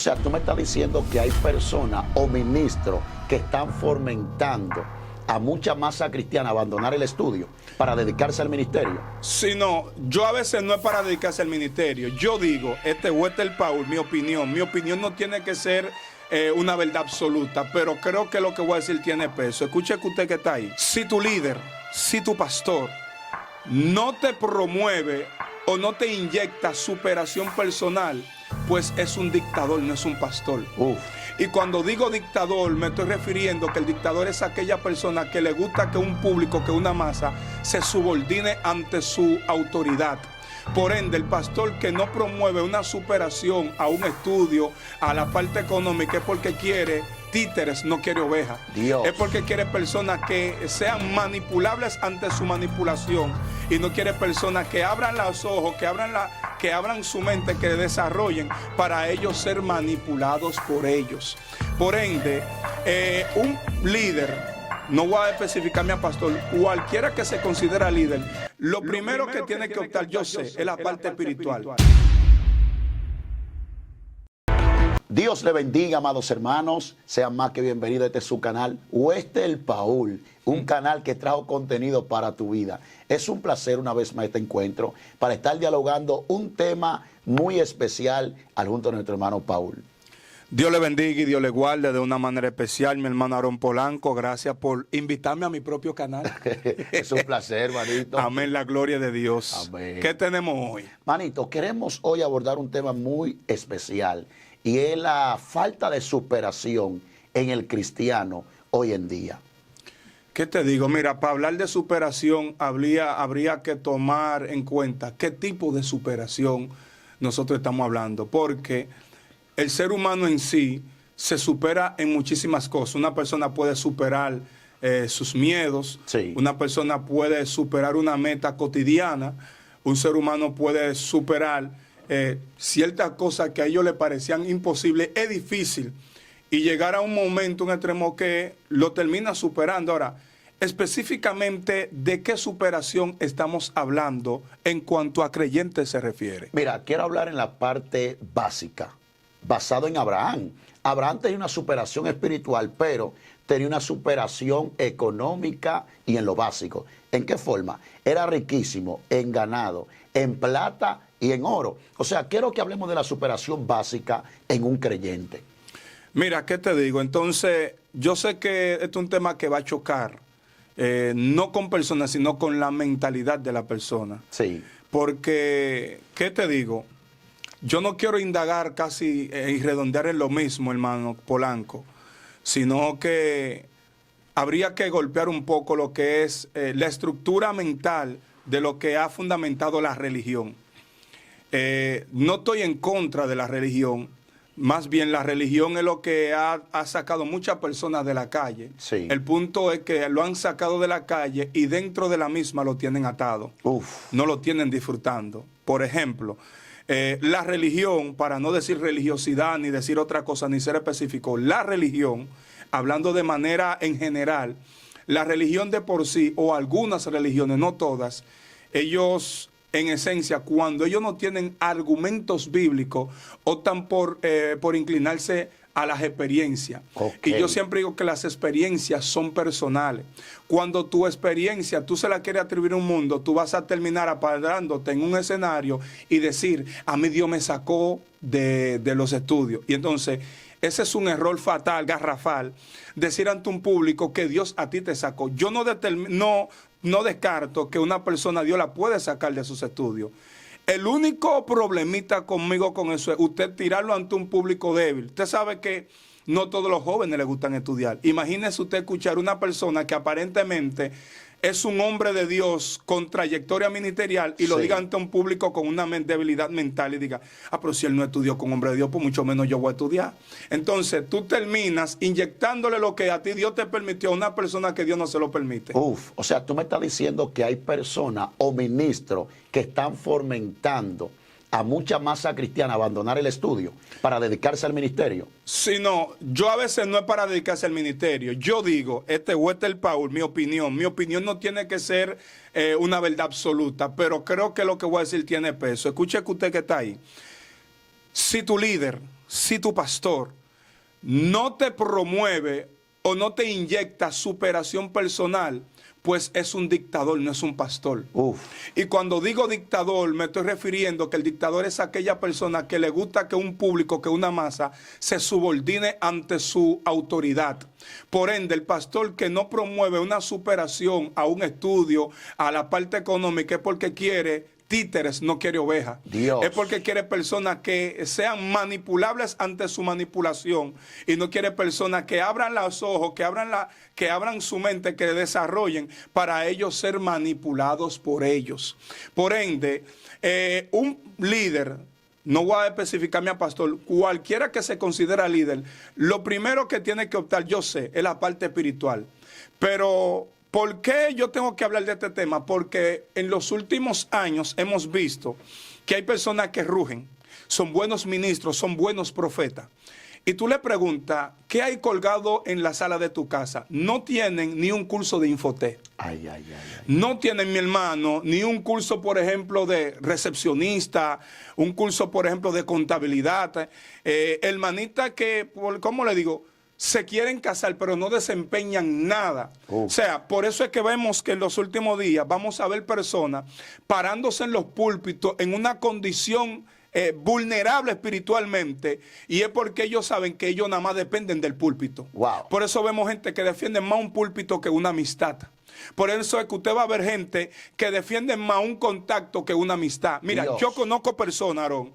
O sea, tú me estás diciendo que hay personas o ministros que están fomentando a mucha masa cristiana a abandonar el estudio para dedicarse al ministerio. Si no, yo a veces no es para dedicarse al ministerio. Yo digo, Wester Paul, mi opinión no tiene que ser una verdad absoluta, pero creo que lo que voy a decir tiene peso. Escuche que usted que está ahí. Si tu líder, si tu pastor no te promueve o no te inyecta superación personal, pues es un dictador, no es un pastor. Y cuando digo dictador, me estoy refiriendo que el dictador es aquella persona que le gusta que un público, que una masa, se subordine ante su autoridad. Por ende, el pastor que no promueve una superación a un estudio, a la parte económica, es porque quiere títeres, no quiere ovejas. Es porque quiere personas que sean manipulables ante su manipulación y no quiere personas que abran los ojos, que abran su mente, que desarrollen para ellos ser manipulados por ellos. Por ende, un líder, no voy a especificarme a pastor, cualquiera que se considera líder, lo primero que tiene que optar, yo sé, es la parte espiritual. Dios le bendiga, amados hermanos. Sean más que bienvenidos a este su canal, Wester Paul, un canal que trajo contenido para tu vida. Es un placer una vez más este encuentro para estar dialogando un tema muy especial al junto a nuestro hermano Paul. Dios le bendiga y Dios le guarde de una manera especial, mi hermano Aarón Polanco. Gracias por invitarme a mi propio canal. Es un placer, manito. Amén, la gloria de Dios. Amén. ¿Qué tenemos hoy? Manito, queremos hoy abordar un tema muy especial y es la falta de superación en el cristiano hoy en día. ¿Qué te digo? Mira, para hablar de superación habría que tomar en cuenta qué tipo de superación nosotros estamos hablando, porque el ser humano en sí se supera en muchísimas cosas. Una persona puede superar sus miedos, sí. Una persona puede superar una meta cotidiana, un ser humano puede superar ciertas cosas que a ellos les parecían imposibles. Es difícil y llegar a un momento, un extremo que lo termina superando. Ahora, específicamente, ¿de qué superación estamos hablando en cuanto a creyentes se refiere? Mira, quiero hablar en la parte básica, basado en Abraham. Abraham tenía una superación espiritual, pero tenía una superación económica y en lo básico. ¿En qué forma? Era riquísimo en ganado, en plata y en oro. O sea, quiero que hablemos de la superación básica en un creyente. Mira, ¿qué te digo? Entonces, yo sé que este es un tema que va a chocar, no con personas, sino con la mentalidad de la persona. Sí. Porque, ¿qué te digo? Yo no quiero indagar casi y redondear en lo mismo, hermano Polanco, sino que habría que golpear un poco lo que es la estructura mental de lo que ha fundamentado la religión. No estoy en contra de la religión, más bien la religión es lo que ha sacado muchas personas de la calle. Sí. El punto es que lo han sacado de la calle y dentro de la misma lo tienen atado. No lo tienen disfrutando. Por ejemplo, la religión, para no decir religiosidad ni decir otra cosa ni ser específico, la religión, hablando de manera en general, la religión de por sí, o algunas religiones, no todas, ellos en esencia, cuando ellos no tienen argumentos bíblicos, optan por inclinarse a las experiencias. Okay. Y yo siempre digo que las experiencias son personales. Cuando tu experiencia, tú se la quieres atribuir a un mundo, tú vas a terminar apagándote en un escenario y decir, a mí Dios me sacó de los estudios. Y entonces, ese es un error fatal, garrafal, decir ante un público que Dios a ti te sacó. Yo no descarto que una persona Dios la puede sacar de sus estudios. El único problemita conmigo con eso es usted tirarlo ante un público débil. Usted sabe que no todos los jóvenes les gustan estudiar. Imagínese usted escuchar una persona que aparentemente es un hombre de Dios con trayectoria ministerial y lo diga ante un público con una debilidad mental y diga, pero si él no estudió con hombre de Dios, pues mucho menos yo voy a estudiar. Entonces tú terminas inyectándole lo que a ti Dios te permitió a una persona que Dios no se lo permite. O sea, tú me estás diciendo que hay personas o ministros que están fomentando a mucha masa cristiana a abandonar el estudio para dedicarse al ministerio. Sí, no, yo a veces no es para dedicarse al ministerio. Yo digo, Wester Paul, mi opinión no tiene que ser una verdad absoluta, pero creo que lo que voy a decir tiene peso. Escuche que usted que está ahí. Si tu líder, si tu pastor no te promueve o no te inyecta superación personal, pues es un dictador, no es un pastor. Uf. Y cuando digo dictador, me estoy refiriendo que el dictador es aquella persona que le gusta que un público, que una masa, se subordine ante su autoridad. Por ende, el pastor que no promueve una superación a un estudio, a la parte económica, es porque quiere títeres, no quiere ovejas. Dios. Es porque quiere personas que sean manipulables ante su manipulación y no quiere personas que abran los ojos, que abran su mente, que desarrollen para ellos ser manipulados por ellos. Por ende, un líder, no voy a especificarme a pastor, cualquiera que se considera líder, lo primero que tiene que optar, yo sé, es la parte espiritual. Pero ¿por qué yo tengo que hablar de este tema? Porque en los últimos años hemos visto que hay personas que rugen, son buenos ministros, son buenos profetas. Y tú le preguntas, ¿qué hay colgado en la sala de tu casa? No tienen ni un curso de Infotec. Ay, ay, ay, ay. No tienen, mi hermano, ni un curso, por ejemplo, de recepcionista, un curso, por ejemplo, de contabilidad. Hermanita que, ¿cómo le digo? Se quieren casar, pero no desempeñan nada. O sea, por eso es que vemos que en los últimos días vamos a ver personas parándose en los púlpitos en una condición vulnerable espiritualmente, y es porque ellos saben que ellos nada más dependen del púlpito. Wow. Por eso vemos gente que defiende más un púlpito que una amistad. Por eso es que usted va a ver gente que defiende más un contacto que una amistad. Mira, Dios. yo conozco personas, Aarón,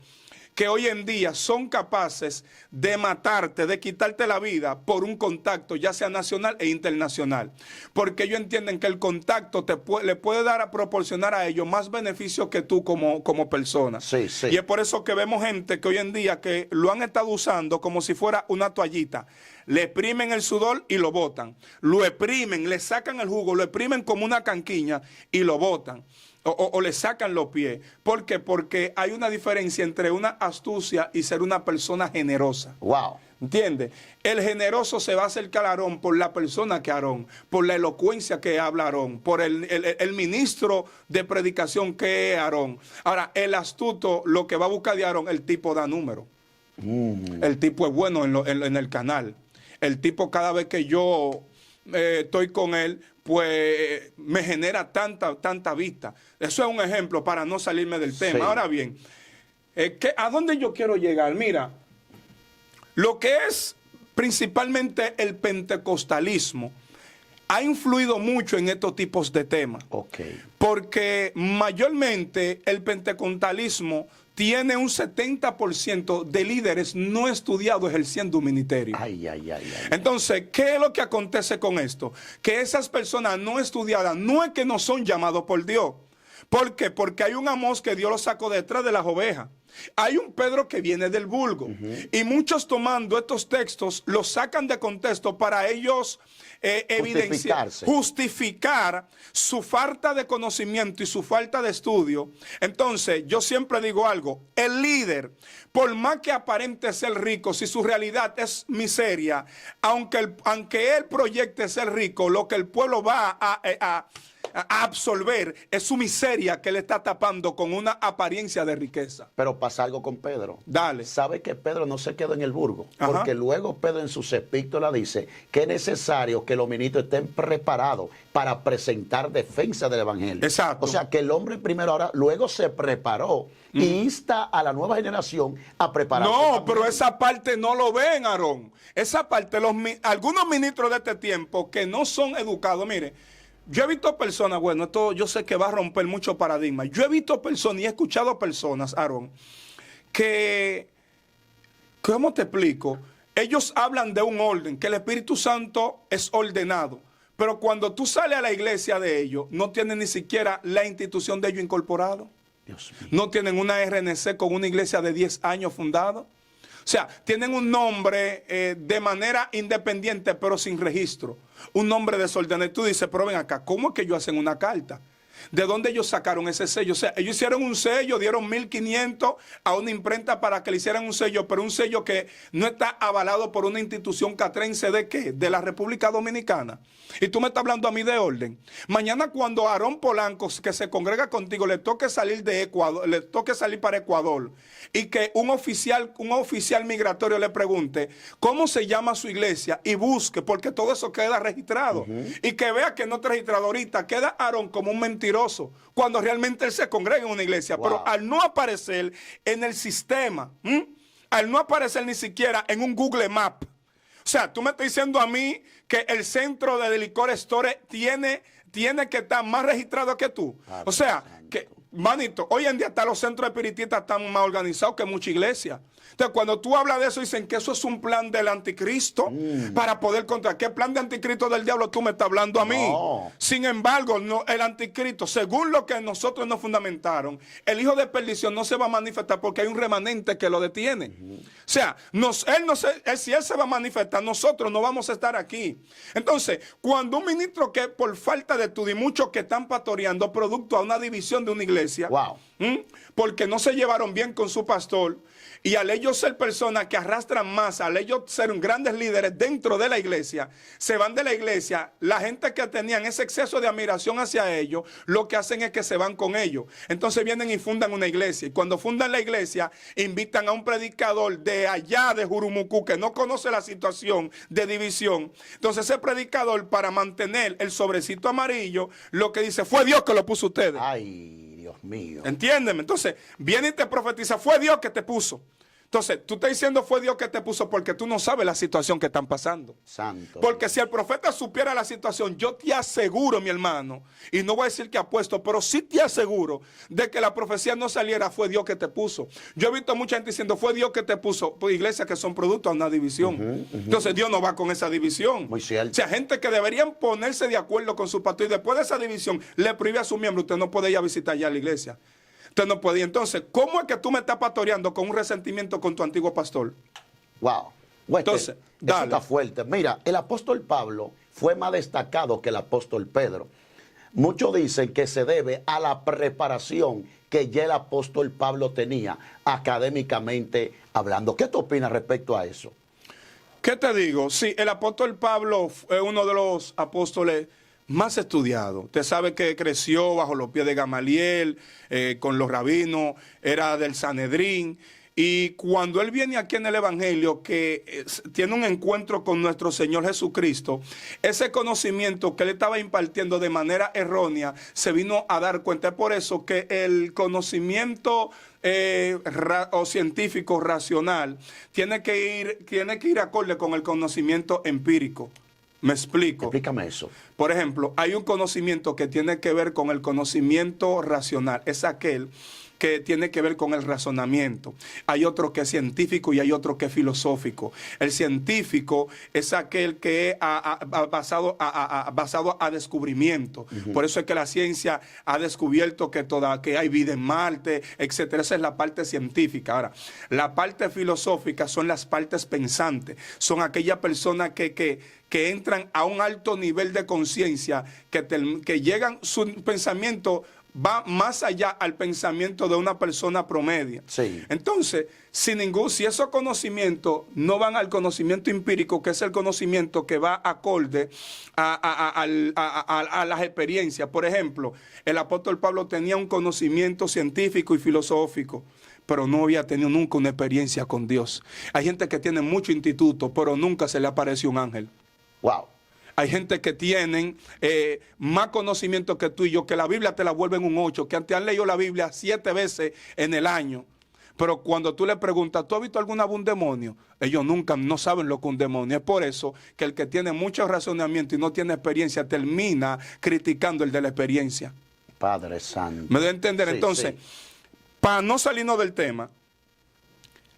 que hoy en día son capaces de matarte, de quitarte la vida por un contacto, ya sea nacional e internacional. Porque ellos entienden que el contacto le puede dar a proporcionar a ellos más beneficios que tú como persona. Sí, sí. Y es por eso que vemos gente que hoy en día que lo han estado usando como si fuera una toallita. Le exprimen el sudor y lo botan. Lo exprimen, le sacan el jugo, lo exprimen como una canquiña y lo botan. O le sacan los pies. ¿Por qué? Porque hay una diferencia entre una astucia y ser una persona generosa. Wow. ¿Entiendes? El generoso se va a acercar a Aarón por la persona que Aarón, por la elocuencia que habla Aarón, por el ministro de predicación que es Aarón. Ahora, el astuto lo que va a buscar de Aarón, el tipo da número. El tipo es bueno en el canal. El tipo, cada vez que yo estoy con él, pues me genera tanta vista. Eso es un ejemplo para no salirme del tema. Sí. Ahora bien, ¿a dónde yo quiero llegar? Mira, lo que es principalmente el pentecostalismo ha influido mucho en estos tipos de temas. Okay. Porque mayormente el pentecostalismo tiene un 70% de líderes no estudiados ejerciendo un ministerio. Ay, ay, ay, ay. Entonces, ¿qué es lo que acontece con esto? Que esas personas no estudiadas no es que no son llamados por Dios. ¿Por qué? Porque hay un Amós que Dios lo sacó detrás de las ovejas. Hay un Pedro que viene del vulgo. Y muchos tomando estos textos los sacan de contexto para ellos justificar su falta de conocimiento y su falta de estudio. Entonces, yo siempre digo algo, el líder, por más que aparente ser rico, si su realidad es miseria, aunque él proyecte ser rico, lo que el pueblo va a absolver es su miseria que le está tapando con una apariencia de riqueza. Pero pasa algo con Pedro. Dale. ¿Sabe que Pedro no se quedó en el burgo? Ajá. Porque luego Pedro en sus epístolas dice que es necesario que los ministros estén preparados para presentar defensa del evangelio. Exacto. O sea que el hombre primero ahora, luego se preparó y insta a la nueva generación a prepararse. No, también. pero esa parte no lo ven, Aarón. Esa parte, algunos ministros de este tiempo que no son educados, mire, yo he visto personas, bueno, esto yo sé que va a romper muchos paradigmas. Yo he visto personas y he escuchado personas, Aarón, que, ¿cómo te explico? Ellos hablan de un orden, que el Espíritu Santo es ordenado. Pero cuando tú sales a la iglesia de ellos, no tienen ni siquiera la institución de ellos incorporado. Dios mío. No tienen una RNC con una iglesia de 10 años fundada. O sea, tienen un nombre de manera independiente, pero sin registro. Un nombre desordenado. Y tú dices, pero ven acá, ¿cómo es que ellos hacen una carta? ¿De dónde ellos sacaron ese sello? O sea, ellos hicieron un sello, dieron 1.500 a una imprenta para que le hicieran un sello, pero un sello que no está avalado por una institución catrense ¿de qué? De la República Dominicana. Y tú me estás hablando a mí de orden. Mañana cuando a Aarón Polanco, que se congrega contigo, le toque salir de Ecuador, le toque salir para Ecuador, y que un oficial migratorio le pregunte cómo se llama su iglesia y busque, porque todo eso queda registrado, y que vea que no está registrado ahorita, queda Aarón como un mentiroso, cuando realmente él se congrega en una iglesia. Wow. Pero al no aparecer en el sistema, al no aparecer ni siquiera en un Google Map, o sea, tú me estás diciendo a mí que el centro de Licor Store tiene que estar más registrado que tú. O sea, que, manito, hoy en día hasta los centros espiritistas están más organizados que mucha iglesia. Entonces, cuando tú hablas de eso, dicen que eso es un plan del anticristo para poder contra. ¿Qué plan de anticristo del diablo tú me estás hablando a mí? No. Sin embargo, no, el anticristo, según lo que nosotros nos fundamentaron, el hijo de perdición no se va a manifestar porque hay un remanente que lo detiene. O sea, si él se va a manifestar, nosotros no vamos a estar aquí. Entonces, cuando un ministro que por falta de estudio y muchos que están pastoreando producto a una división de una iglesia, wow, porque no se llevaron bien con su pastor, y al ellos ser personas que arrastran más, al ellos ser grandes líderes dentro de la iglesia, se van de la iglesia, la gente que tenían ese exceso de admiración hacia ellos, lo que hacen es que se van con ellos. Entonces vienen y fundan una iglesia. Y cuando fundan la iglesia, invitan a un predicador de allá de Jurumucú, que no conoce la situación de división. Entonces ese predicador, para mantener el sobrecito amarillo, lo que dice, fue Dios que lo puso a ustedes. Ay, Dios mío. Entiéndeme. Entonces viene y te profetiza, fue Dios que te puso. Entonces, tú estás diciendo fue Dios que te puso porque tú no sabes la situación que están pasando. Santo. Porque si el profeta supiera la situación, yo te aseguro, mi hermano, y no voy a decir que apuesto, pero sí te aseguro de que la profecía no saliera, fue Dios que te puso. Yo he visto mucha gente diciendo, fue Dios que te puso, pues iglesias que son producto de una división. Entonces, Dios no va con esa división. Muy cierto. O sea, gente que deberían ponerse de acuerdo con su pastor y después de esa división le prohíbe a su miembro, usted no puede ir a visitar ya la iglesia. Usted no podía. Entonces, ¿cómo es que tú me estás pastoreando con un resentimiento con tu antiguo pastor? Wow. Entonces, eso está fuerte. Mira, el apóstol Pablo fue más destacado que el apóstol Pedro. Muchos dicen que se debe a la preparación que ya el apóstol Pablo tenía académicamente hablando. ¿Qué tú opinas respecto a eso? ¿Qué te digo? Sí, el apóstol Pablo es uno de los apóstoles más estudiado. Usted sabe que creció bajo los pies de Gamaliel, con los rabinos, era del Sanedrín. Y cuando él viene aquí en el Evangelio, que tiene un encuentro con nuestro Señor Jesucristo, ese conocimiento que él estaba impartiendo de manera errónea, se vino a dar cuenta. Es por eso que el conocimiento o científico racional tiene que ir acorde con el conocimiento empírico. Me explico. Explícame eso. Por ejemplo, hay un conocimiento que tiene que ver con el conocimiento racional. Es aquel que tiene que ver con el razonamiento. Hay otro que es científico y hay otro que es filosófico. El científico es aquel que es basado a descubrimiento. Por eso es que la ciencia ha descubierto que hay vida en Marte, etcétera. Esa es la parte científica. Ahora, la parte filosófica son las partes pensantes. Son aquellas personas que entran a un alto nivel de conciencia, que llegan, su pensamiento va más allá al pensamiento de una persona promedio. Sí. Entonces, si esos conocimientos no van al conocimiento empírico, que es el conocimiento que va acorde a las experiencias. Por ejemplo, el apóstol Pablo tenía un conocimiento científico y filosófico, pero no había tenido nunca una experiencia con Dios. Hay gente que tiene mucho instituto, pero nunca se le apareció un ángel. Wow. Hay gente que tienen más conocimiento que tú y yo, que la Biblia te la vuelven un 8, que te han leído la Biblia 7 veces en el año. Pero cuando tú le preguntas, ¿tú has visto alguna vez un demonio? Ellos nunca no saben lo que es un demonio. Es por eso que el que tiene mucho razonamiento y no tiene experiencia termina criticando el de la experiencia. Padre Santo. ¿Me doy a entender? Sí, entonces, para no salirnos del tema,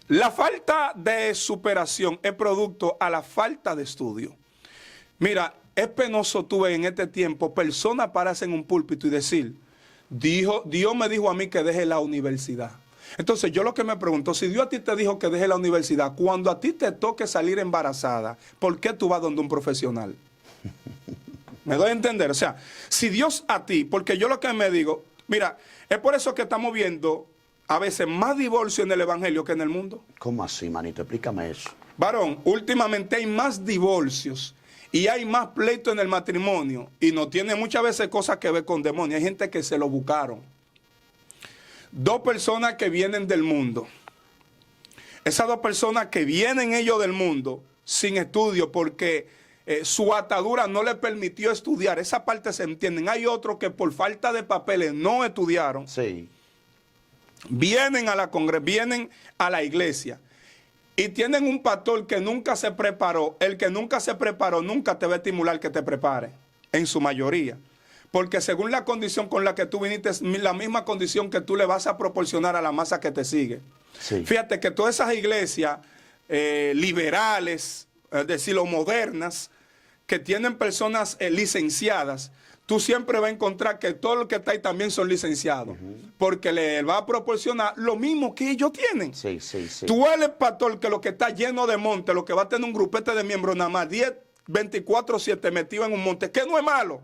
la falta de superación es producto a la falta de estudio. Mira, es penoso tú ver en este tiempo personas pararse en un púlpito y decir, Dios me dijo a mí que deje la universidad. Entonces yo lo que me pregunto, si Dios a ti te dijo que deje la universidad, cuando a ti te toque salir embarazada, ¿por qué tú vas donde un profesional? Me doy a entender. O sea, si Dios a ti, porque yo lo que me digo, mira, es por eso que estamos viendo a veces más divorcio en el evangelio que en el mundo. ¿Cómo así, manito? Explícame eso. Varón, últimamente hay más divorcios y hay más pleito en el matrimonio y no tiene muchas veces cosas que ver con demonios. Hay gente que se lo buscaron. Dos personas que vienen del mundo. Esas dos personas que vienen ellos del mundo sin estudio porque su atadura no le permitió estudiar. Esa parte se entienden. Hay otros que por falta de papeles no estudiaron. Sí. Vienen a la iglesia y tienen un pastor que nunca se preparó. El que nunca se preparó nunca te va a estimular que te prepare, en su mayoría. Porque según la condición con la que tú viniste, es la misma condición que tú le vas a proporcionar a la masa que te sigue. Sí. Fíjate que todas esas iglesias liberales, es decir, modernas, que tienen personas licenciadas, tú siempre vas a encontrar que todos los que están ahí también son licenciados, porque le va a proporcionar lo mismo que ellos tienen. Sí, sí, sí. Tú eres pastor que lo que está lleno de monte, lo que va a tener un grupete de miembros nada más, 10, 24/7 metido en un monte, que no es malo,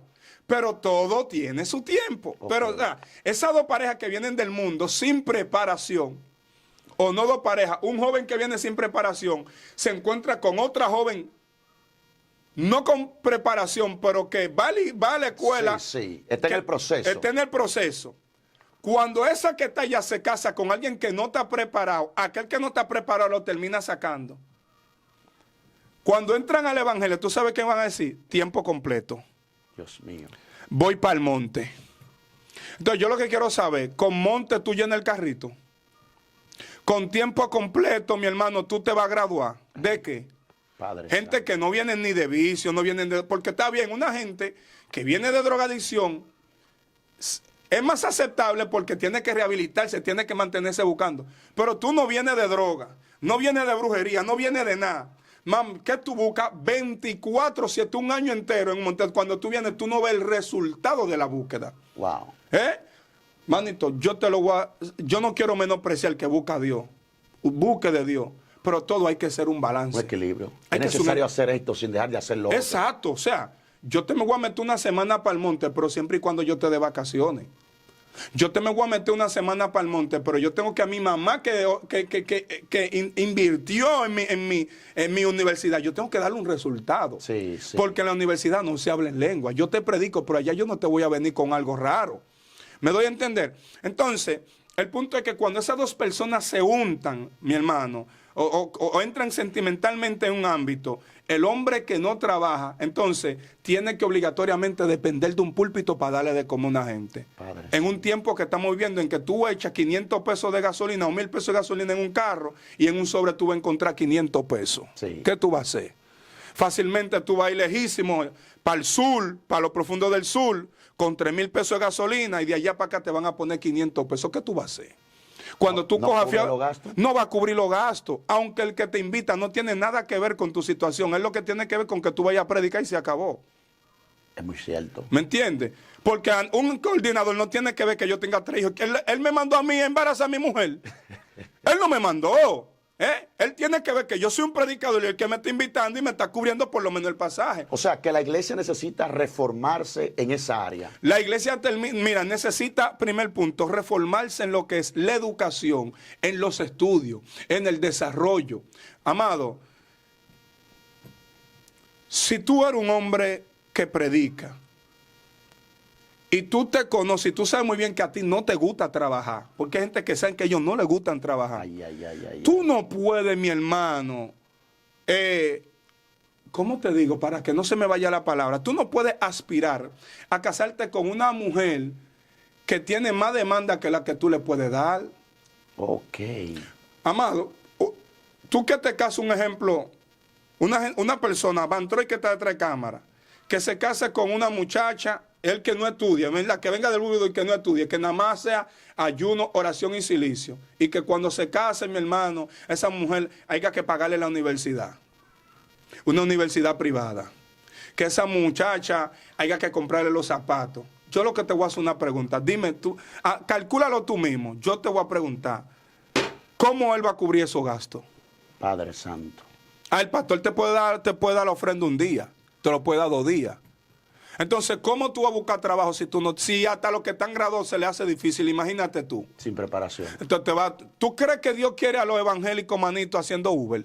pero todo tiene su tiempo. Okay. Pero esas dos parejas que vienen del mundo sin preparación, o no dos parejas, un joven que viene sin preparación, se encuentra con otra joven no con preparación, pero que va a la escuela. Sí, sí. Está en el proceso. Está en el proceso. Cuando esa que está allá se casa con alguien que no está preparado, aquel que no está preparado lo termina sacando. Cuando entran al evangelio, ¿tú sabes qué van a decir? Tiempo completo. Dios mío. Voy para el monte. Entonces yo lo que quiero saber, con monte tú llenas el carrito. Con tiempo completo, mi hermano, tú te vas a graduar. ¿De qué? Padre Gente santo. que no vienen ni de vicio, no vienen de... Porque está bien, una gente que viene de drogadicción es más aceptable porque tiene que rehabilitarse, tiene que mantenerse buscando. Pero tú no vienes de droga, no vienes de brujería, no vienes de nada. Mam, ¿qué tú buscas? 24/7, un año entero en un monte. Cuando tú vienes, tú no ves el resultado de la búsqueda. Wow. Manito, yo no quiero menospreciar que busca a Dios. Busque de Dios. Pero todo hay que ser un balance. Un equilibrio. Hay Es que necesario hacer esto sin dejar de hacerlo otro. Exacto. O sea, yo te me voy a meter una semana para el monte, pero siempre y cuando yo te dé vacaciones. Yo te me voy a meter una semana para el monte, pero yo tengo que a mi mamá que invirtió en mi universidad, yo tengo que darle un resultado. Sí, sí. Porque en la universidad no se habla en lengua. Yo te predico, pero allá yo no te voy a venir con algo raro. ¿Me doy a entender? Entonces, el punto es que cuando esas dos personas se untan, mi hermano, o entran sentimentalmente en un ámbito, el hombre que no trabaja, entonces tiene que obligatoriamente depender de un púlpito para darle de comer a una gente. Padre. En un tiempo que estamos viviendo en que tú echas 500 pesos de gasolina o 1000 pesos de gasolina en un carro y en un sobre tú vas a encontrar 500 pesos. Sí. ¿Qué tú vas a hacer? Fácilmente tú vas a ir lejísimo para el sur, para lo profundo del sur, con 3000 pesos de gasolina y de allá para acá te van a poner 500 pesos. ¿Qué tú vas a hacer? Cuando tú no cojas cubre los gastos. no va a cubrir los gastos, aunque el que te invita no tiene nada que ver con tu situación, es lo que tiene que ver con que tú vayas a predicar y se acabó. Es muy cierto. ¿Me entiendes? Porque un coordinador no tiene que ver que yo tenga 3 hijos. Él me mandó a mí a embarazar a mi mujer. Él no me mandó. Él tiene que ver que yo soy un predicador y el que me está invitando y me está cubriendo por lo menos el pasaje. O sea, que la iglesia necesita reformarse en esa área. La iglesia, mira, necesita, primer punto, reformarse en lo que es la educación, en los estudios, en el desarrollo. Amado, si tú eres un hombre que predica y tú te conoces y tú sabes muy bien que a ti no te gusta trabajar, porque hay gente que sabe que a ellos no les gustan trabajar. Ay, ay, ay, ay. Tú no puedes, mi hermano, ¿cómo te digo? Para que no se me vaya la palabra. Tú no puedes aspirar a casarte con una mujer que tiene más demanda que la que tú le puedes dar. Ok. Amado, tú que te casas, un ejemplo, una persona, Van Troy que está detrás de cámara, que se case con una muchacha, el que no estudia, ¿verdad? Que venga del búbido y que no estudie, que nada más sea ayuno, oración y silicio. Y que cuando se case, mi hermano, esa mujer haya que pagarle la universidad. Una universidad privada. Que esa muchacha haya que comprarle los zapatos. Yo lo que te voy a hacer una pregunta. Dime tú, calcúlalo tú mismo. Yo te voy a preguntar, ¿cómo él va a cubrir esos gastos? Padre Santo. El pastor te puede dar la ofrenda un día, te lo puede dar 2 días. Entonces, ¿cómo tú vas a buscar trabajo si hasta los que están graduados se le hace difícil? Imagínate tú. Sin preparación. Entonces, ¿tú crees que Dios quiere a los evangélicos manitos haciendo Uber?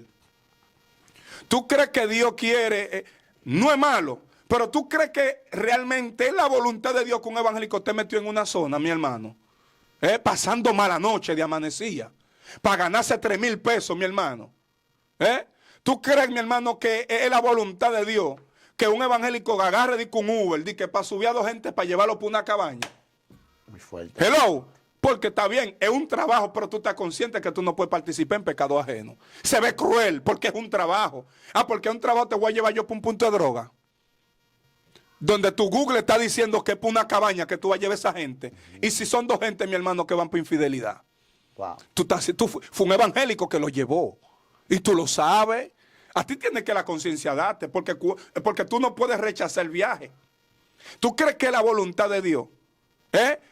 ¿Tú crees que Dios quiere? No es malo, pero ¿tú crees que realmente es la voluntad de Dios que un evangélico esté metido en una zona, mi hermano? Pasando mala noche de amanecía, para ganarse 3,000 pesos, mi hermano. ¿Tú crees, mi hermano, que es la voluntad de Dios que un evangélico agarre con Uber, que para subir a 2 gente para llevarlo por una cabaña? Muy fuerte. Hello. Porque está bien, es un trabajo, pero tú estás consciente que tú no puedes participar en pecado ajeno. Se ve cruel porque es un trabajo. Porque es un trabajo, te voy a llevar yo por un punto de droga. Donde tu Google está diciendo que es por una cabaña que tú vas a llevar a esa gente. Y si son 2 gente, mi hermano, que van por infidelidad. Wow. Fue un evangélico que lo llevó. Y tú lo sabes. A ti tienes que la conciencia darte. Porque tú no puedes rechazar el viaje. ¿Tú crees que es la voluntad de Dios?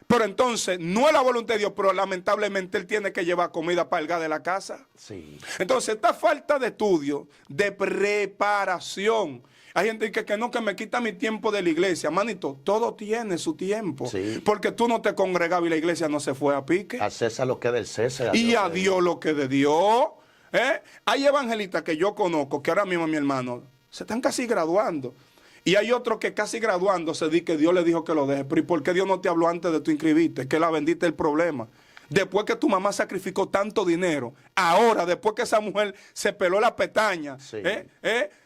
Pero entonces, no es la voluntad de Dios, pero lamentablemente él tiene que llevar comida para el gas de la casa. Sí. Entonces, esta falta de estudio, de preparación. Hay gente que no, que me quita mi tiempo de la iglesia. Manito, todo tiene su tiempo. Sí. Porque tú no te congregabas y la iglesia no se fue a pique. A César lo que es del César. Y a Dios lo que de Dios. Hay evangelistas que yo conozco, que ahora mismo, mi hermano, se están casi graduando. Y hay otros que casi graduándose di que Dios le dijo que lo deje. Pero ¿y por qué Dios no te habló antes de tu inscribirte? Que la bendita es el problema. Después que tu mamá sacrificó tanto dinero, ahora, después que esa mujer se peló la pestaña, sí.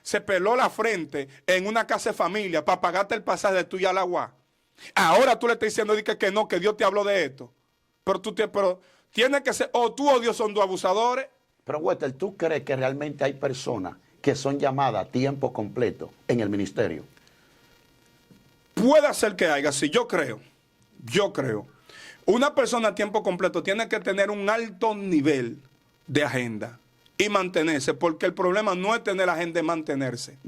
Se peló la frente en una casa de familia para pagarte el pasaje de tuya al agua. Ahora tú le estás diciendo que no, que Dios te habló de esto. Pero tiene que ser, o tú o Dios son 2 abusadores. Pero, Wester, ¿tú crees que realmente hay personas que son llamadas a tiempo completo en el ministerio? Puede ser que haya, sí, yo creo. Una persona a tiempo completo tiene que tener un alto nivel de agenda y mantenerse, porque el problema no es tener agenda, es mantenerse.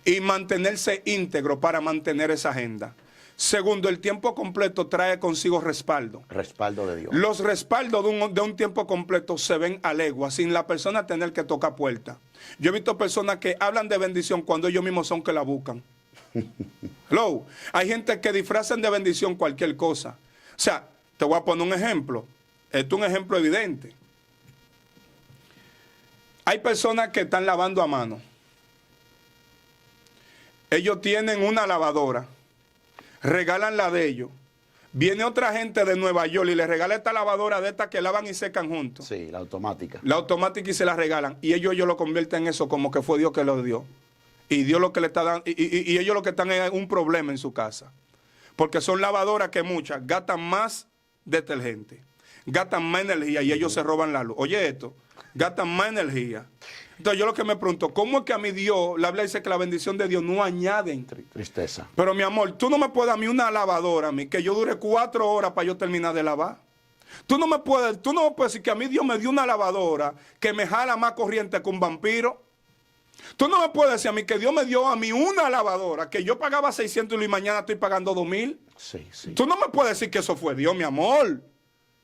Y mantenerse íntegro para mantener esa agenda. Segundo, el tiempo completo trae consigo respaldo. Respaldo de Dios. Los respaldos de un tiempo completo se ven a legua, sin la persona tener que tocar puerta. Yo he visto personas que hablan de bendición cuando ellos mismos son que la buscan. Hello. Hay gente que disfrazan de bendición cualquier cosa. O sea, te voy a poner un ejemplo. Esto es un ejemplo evidente. Hay personas que están lavando a mano. Ellos tienen una lavadora. Regalan la de ellos. Viene otra gente de Nueva York y le regala esta lavadora de estas que lavan y secan juntos. Sí, la automática. La automática y se la regalan. Y ellos lo convierten en eso como que fue Dios que lo dio. Y Dios lo que le está dando. Y ellos lo que están es un problema en su casa. Porque son lavadoras que muchas gastan más detergente. Gastan más energía y ellos se roban la luz. Oye esto. Gastan más energía. Entonces yo lo que me pregunto, ¿cómo es que a mi Dios, la Biblia dice que la bendición de Dios no añaden? Tristeza. Pero mi amor, tú no me puedes dar a mí una lavadora, que yo dure 4 horas para yo terminar de lavar. Tú no me puedes decir que a mí Dios me dio una lavadora que me jala más corriente que un vampiro. Tú no me puedes decir a mí que Dios me dio a mí una lavadora que yo pagaba 600 y mañana estoy pagando 2,000. Sí, sí. Tú no me puedes decir que eso fue Dios, mi amor.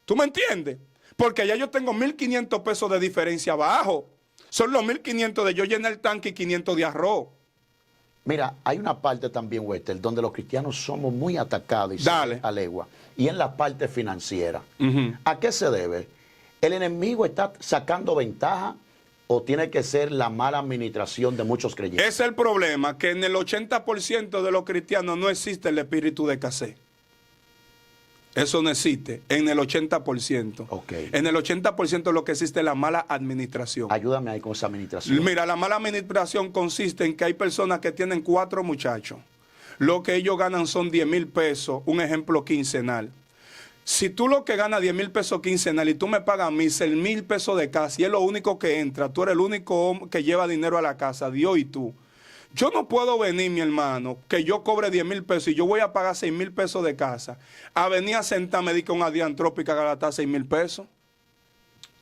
¿Tú me entiendes? Porque ya yo tengo 1,500 pesos de diferencia abajo. Son los 1,500 de yo llenar el tanque y 500 de arroz. Mira, hay una parte también, Wester, donde los cristianos somos muy atacados y se alegua. Y en la parte financiera. ¿A qué se debe? ¿El enemigo está sacando ventaja o tiene que ser la mala administración de muchos creyentes? Ese es el problema, que en el 80% de los cristianos no existe el espíritu de escasez. Eso no existe, en el 80%. Okay. En el 80% lo que existe es la mala administración. Ayúdame ahí con esa administración. Mira, la mala administración consiste en que hay personas que tienen 4 muchachos. Lo que ellos ganan son 10,000 pesos, un ejemplo quincenal. Si tú lo que ganas 10,000 pesos quincenal y tú me pagas a mí 6,000 pesos de casa y es lo único que entra, tú eres el único hombre que lleva dinero a la casa, Dios y tú. Yo no puedo venir, mi hermano, que yo cobre 10,000 pesos y yo voy a pagar 6,000 pesos de casa, a venir a sentarme y que una diantrópica gastar 6,000 pesos.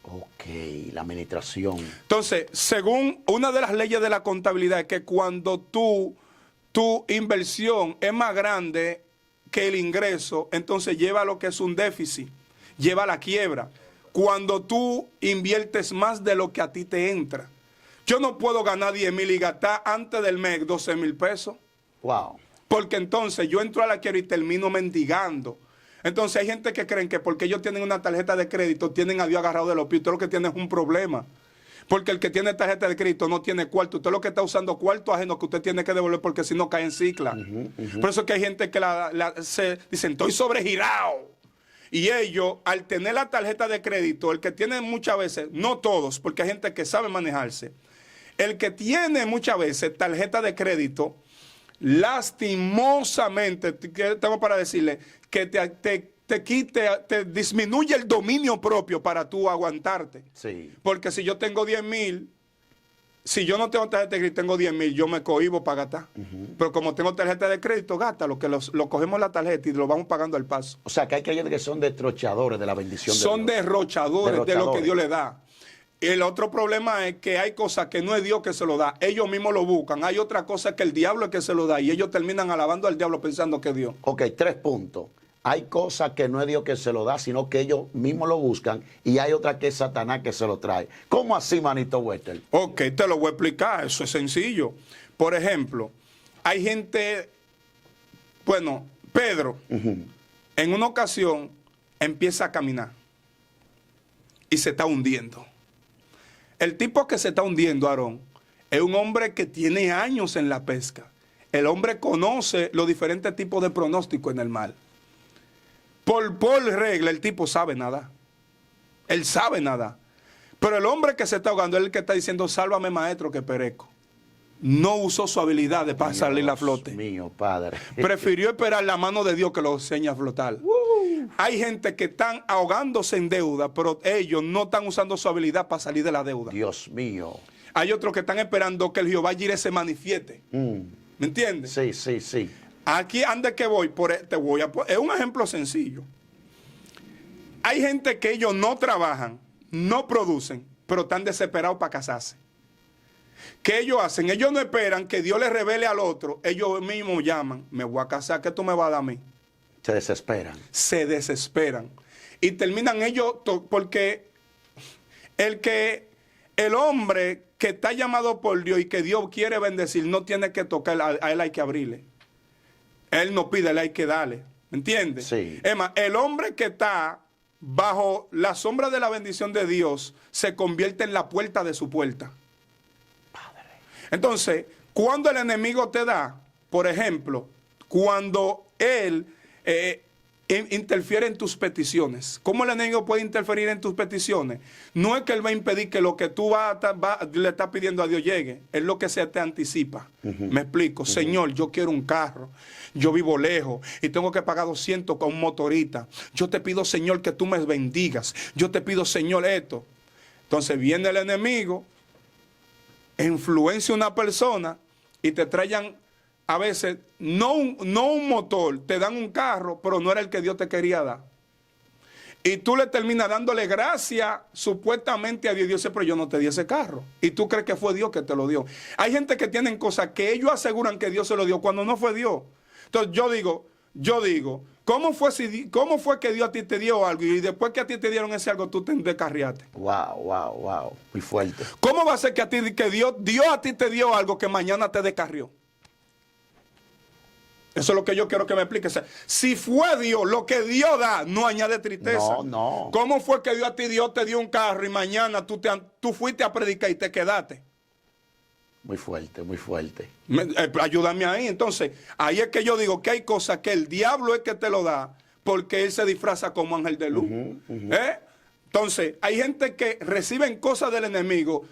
Ok, la administración. Entonces, según una de las leyes de la contabilidad, es que cuando tu inversión es más grande que el ingreso, entonces lleva a lo que es un déficit, lleva a la quiebra. Cuando tú inviertes más de lo que a ti te entra. Yo no puedo ganar 10,000 y gastar antes del mes 12,000 pesos. Wow. Porque entonces yo entro a la quiero y termino mendigando. Entonces hay gente que creen que porque ellos tienen una tarjeta de crédito, tienen a Dios agarrado de los pies. Usted lo que tiene es un problema. Porque el que tiene tarjeta de crédito no tiene cuarto. Usted lo que está usando cuarto ajeno que usted tiene que devolver porque si no cae en cicla. Por eso es que hay gente que se dicen, estoy sobregirado. Y ellos, al tener la tarjeta de crédito, el que tiene muchas veces, no todos, porque hay gente que sabe manejarse, el que tiene muchas veces tarjeta de crédito, lastimosamente, tengo para decirle, que te disminuye el dominio propio para tú aguantarte. Sí. Porque si yo tengo 10,000, si yo no tengo tarjeta de crédito, tengo 10,000, yo me cohibo para gastar. Pero como tengo tarjeta de crédito, gasta lo que lo cogemos la tarjeta y lo vamos pagando al paso. O sea, que hay creyentes que son derrochadores de la bendición de Dios. Son derrochadores de lo que Dios le da. El otro problema es que hay cosas que no es Dios que se lo da, ellos mismos lo buscan. Hay otra cosa que el diablo es que se lo da y ellos terminan alabando al diablo pensando que es Dios. Ok, 3 puntos. Hay cosas que no es Dios que se lo da, sino que ellos mismos lo buscan, y hay otra que es Satanás que se lo trae. ¿Cómo así, manito Wester? Ok, te lo voy a explicar, eso es sencillo. Por ejemplo, hay gente, bueno, Pedro, en una ocasión empieza a caminar y se está hundiendo. El tipo que se está hundiendo, Aarón, es un hombre que tiene años en la pesca. El hombre conoce los diferentes tipos de pronósticos en el mar. Por regla, el tipo sabe nadar. Él sabe nadar. Pero el hombre que se está ahogando es el que está diciendo, sálvame maestro que perezco. No usó su habilidad para salir a flote. Dios mío, Padre. Prefirió esperar la mano de Dios que lo enseñe a flotar. Hay gente que están ahogándose en deuda, pero ellos no están usando su habilidad para salir de la deuda. Dios mío. Hay otros que están esperando que el Jehová Jireh se manifieste. ¿Me entiendes? Sí, sí, sí. Aquí ande que voy, es un ejemplo sencillo. Hay gente que ellos no trabajan, no producen, pero están desesperados para casarse. ¿Qué ellos hacen? Ellos no esperan que Dios les revele al otro. Ellos mismos llaman, me voy a casar, ¿qué tú me vas a dar a mí? Se desesperan. Se desesperan. Y terminan ellos, porque el hombre que está llamado por Dios y que Dios quiere bendecir, no tiene que tocar, a él hay que abrirle. Él no pide, él hay que darle. ¿Me entiendes? Sí. Es más, el hombre que está bajo la sombra de la bendición de Dios se convierte en la puerta de su puerta. Padre. Entonces, cuando el enemigo te da, por ejemplo, cuando él interfiere en tus peticiones. ¿Cómo el enemigo puede interferir en tus peticiones? No es que él va a impedir que lo que tú le estás pidiendo a Dios llegue. Es lo que se te anticipa. Me explico. Señor, yo quiero un carro. Yo vivo lejos y tengo que pagar 200 con un motorista. Yo te pido, Señor, que tú me bendigas. Yo te pido, Señor, esto. Entonces viene el enemigo, influencia a una persona y te traigan a veces no un motor, te dan un carro, pero no era el que Dios te quería dar. Y tú le terminas dándole gracias supuestamente a Dios. Dios dice, pero yo no te di ese carro. Y tú crees que fue Dios que te lo dio. Hay gente que tienen cosas que ellos aseguran que Dios se lo dio cuando no fue Dios. Entonces yo digo, ¿cómo fue que Dios a ti te dio algo y después que a ti te dieron ese algo tú te descarriaste? Wow. Muy fuerte. ¿Cómo va a ser que Dios a ti te dio algo que mañana te descarrió? Eso es lo que yo quiero que me explique. Si fue Dios, lo que Dios da, no añade tristeza. No. ¿Cómo fue que Dios te dio un carro y mañana tú fuiste a predicar y te quedaste? Muy fuerte, muy fuerte. Ayúdame ahí. Entonces, ahí es que yo digo que hay cosas que el diablo es que te lo da porque él se disfraza como ángel de luz. Entonces, hay gente que reciben cosas del enemigo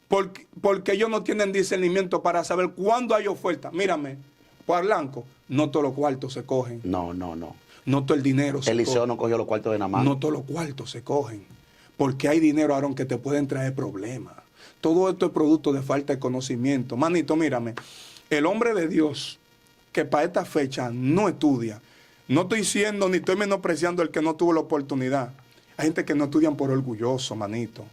porque ellos no tienen discernimiento para saber cuándo hay oferta. Mírame, Juan Blanco, no todos los cuartos se cogen. No. No todo el dinero se coge. Eliseo no cogió los cuartos de Naamán. No todos los cuartos se cogen. Porque hay dinero, Aarón, que te pueden traer problemas. Todo esto es producto de falta de conocimiento. Manito, mírame, el hombre de Dios que para esta fecha no estudia, no estoy diciendo ni estoy menospreciando el que no tuvo la oportunidad. Hay gente que no estudian por orgulloso, manito.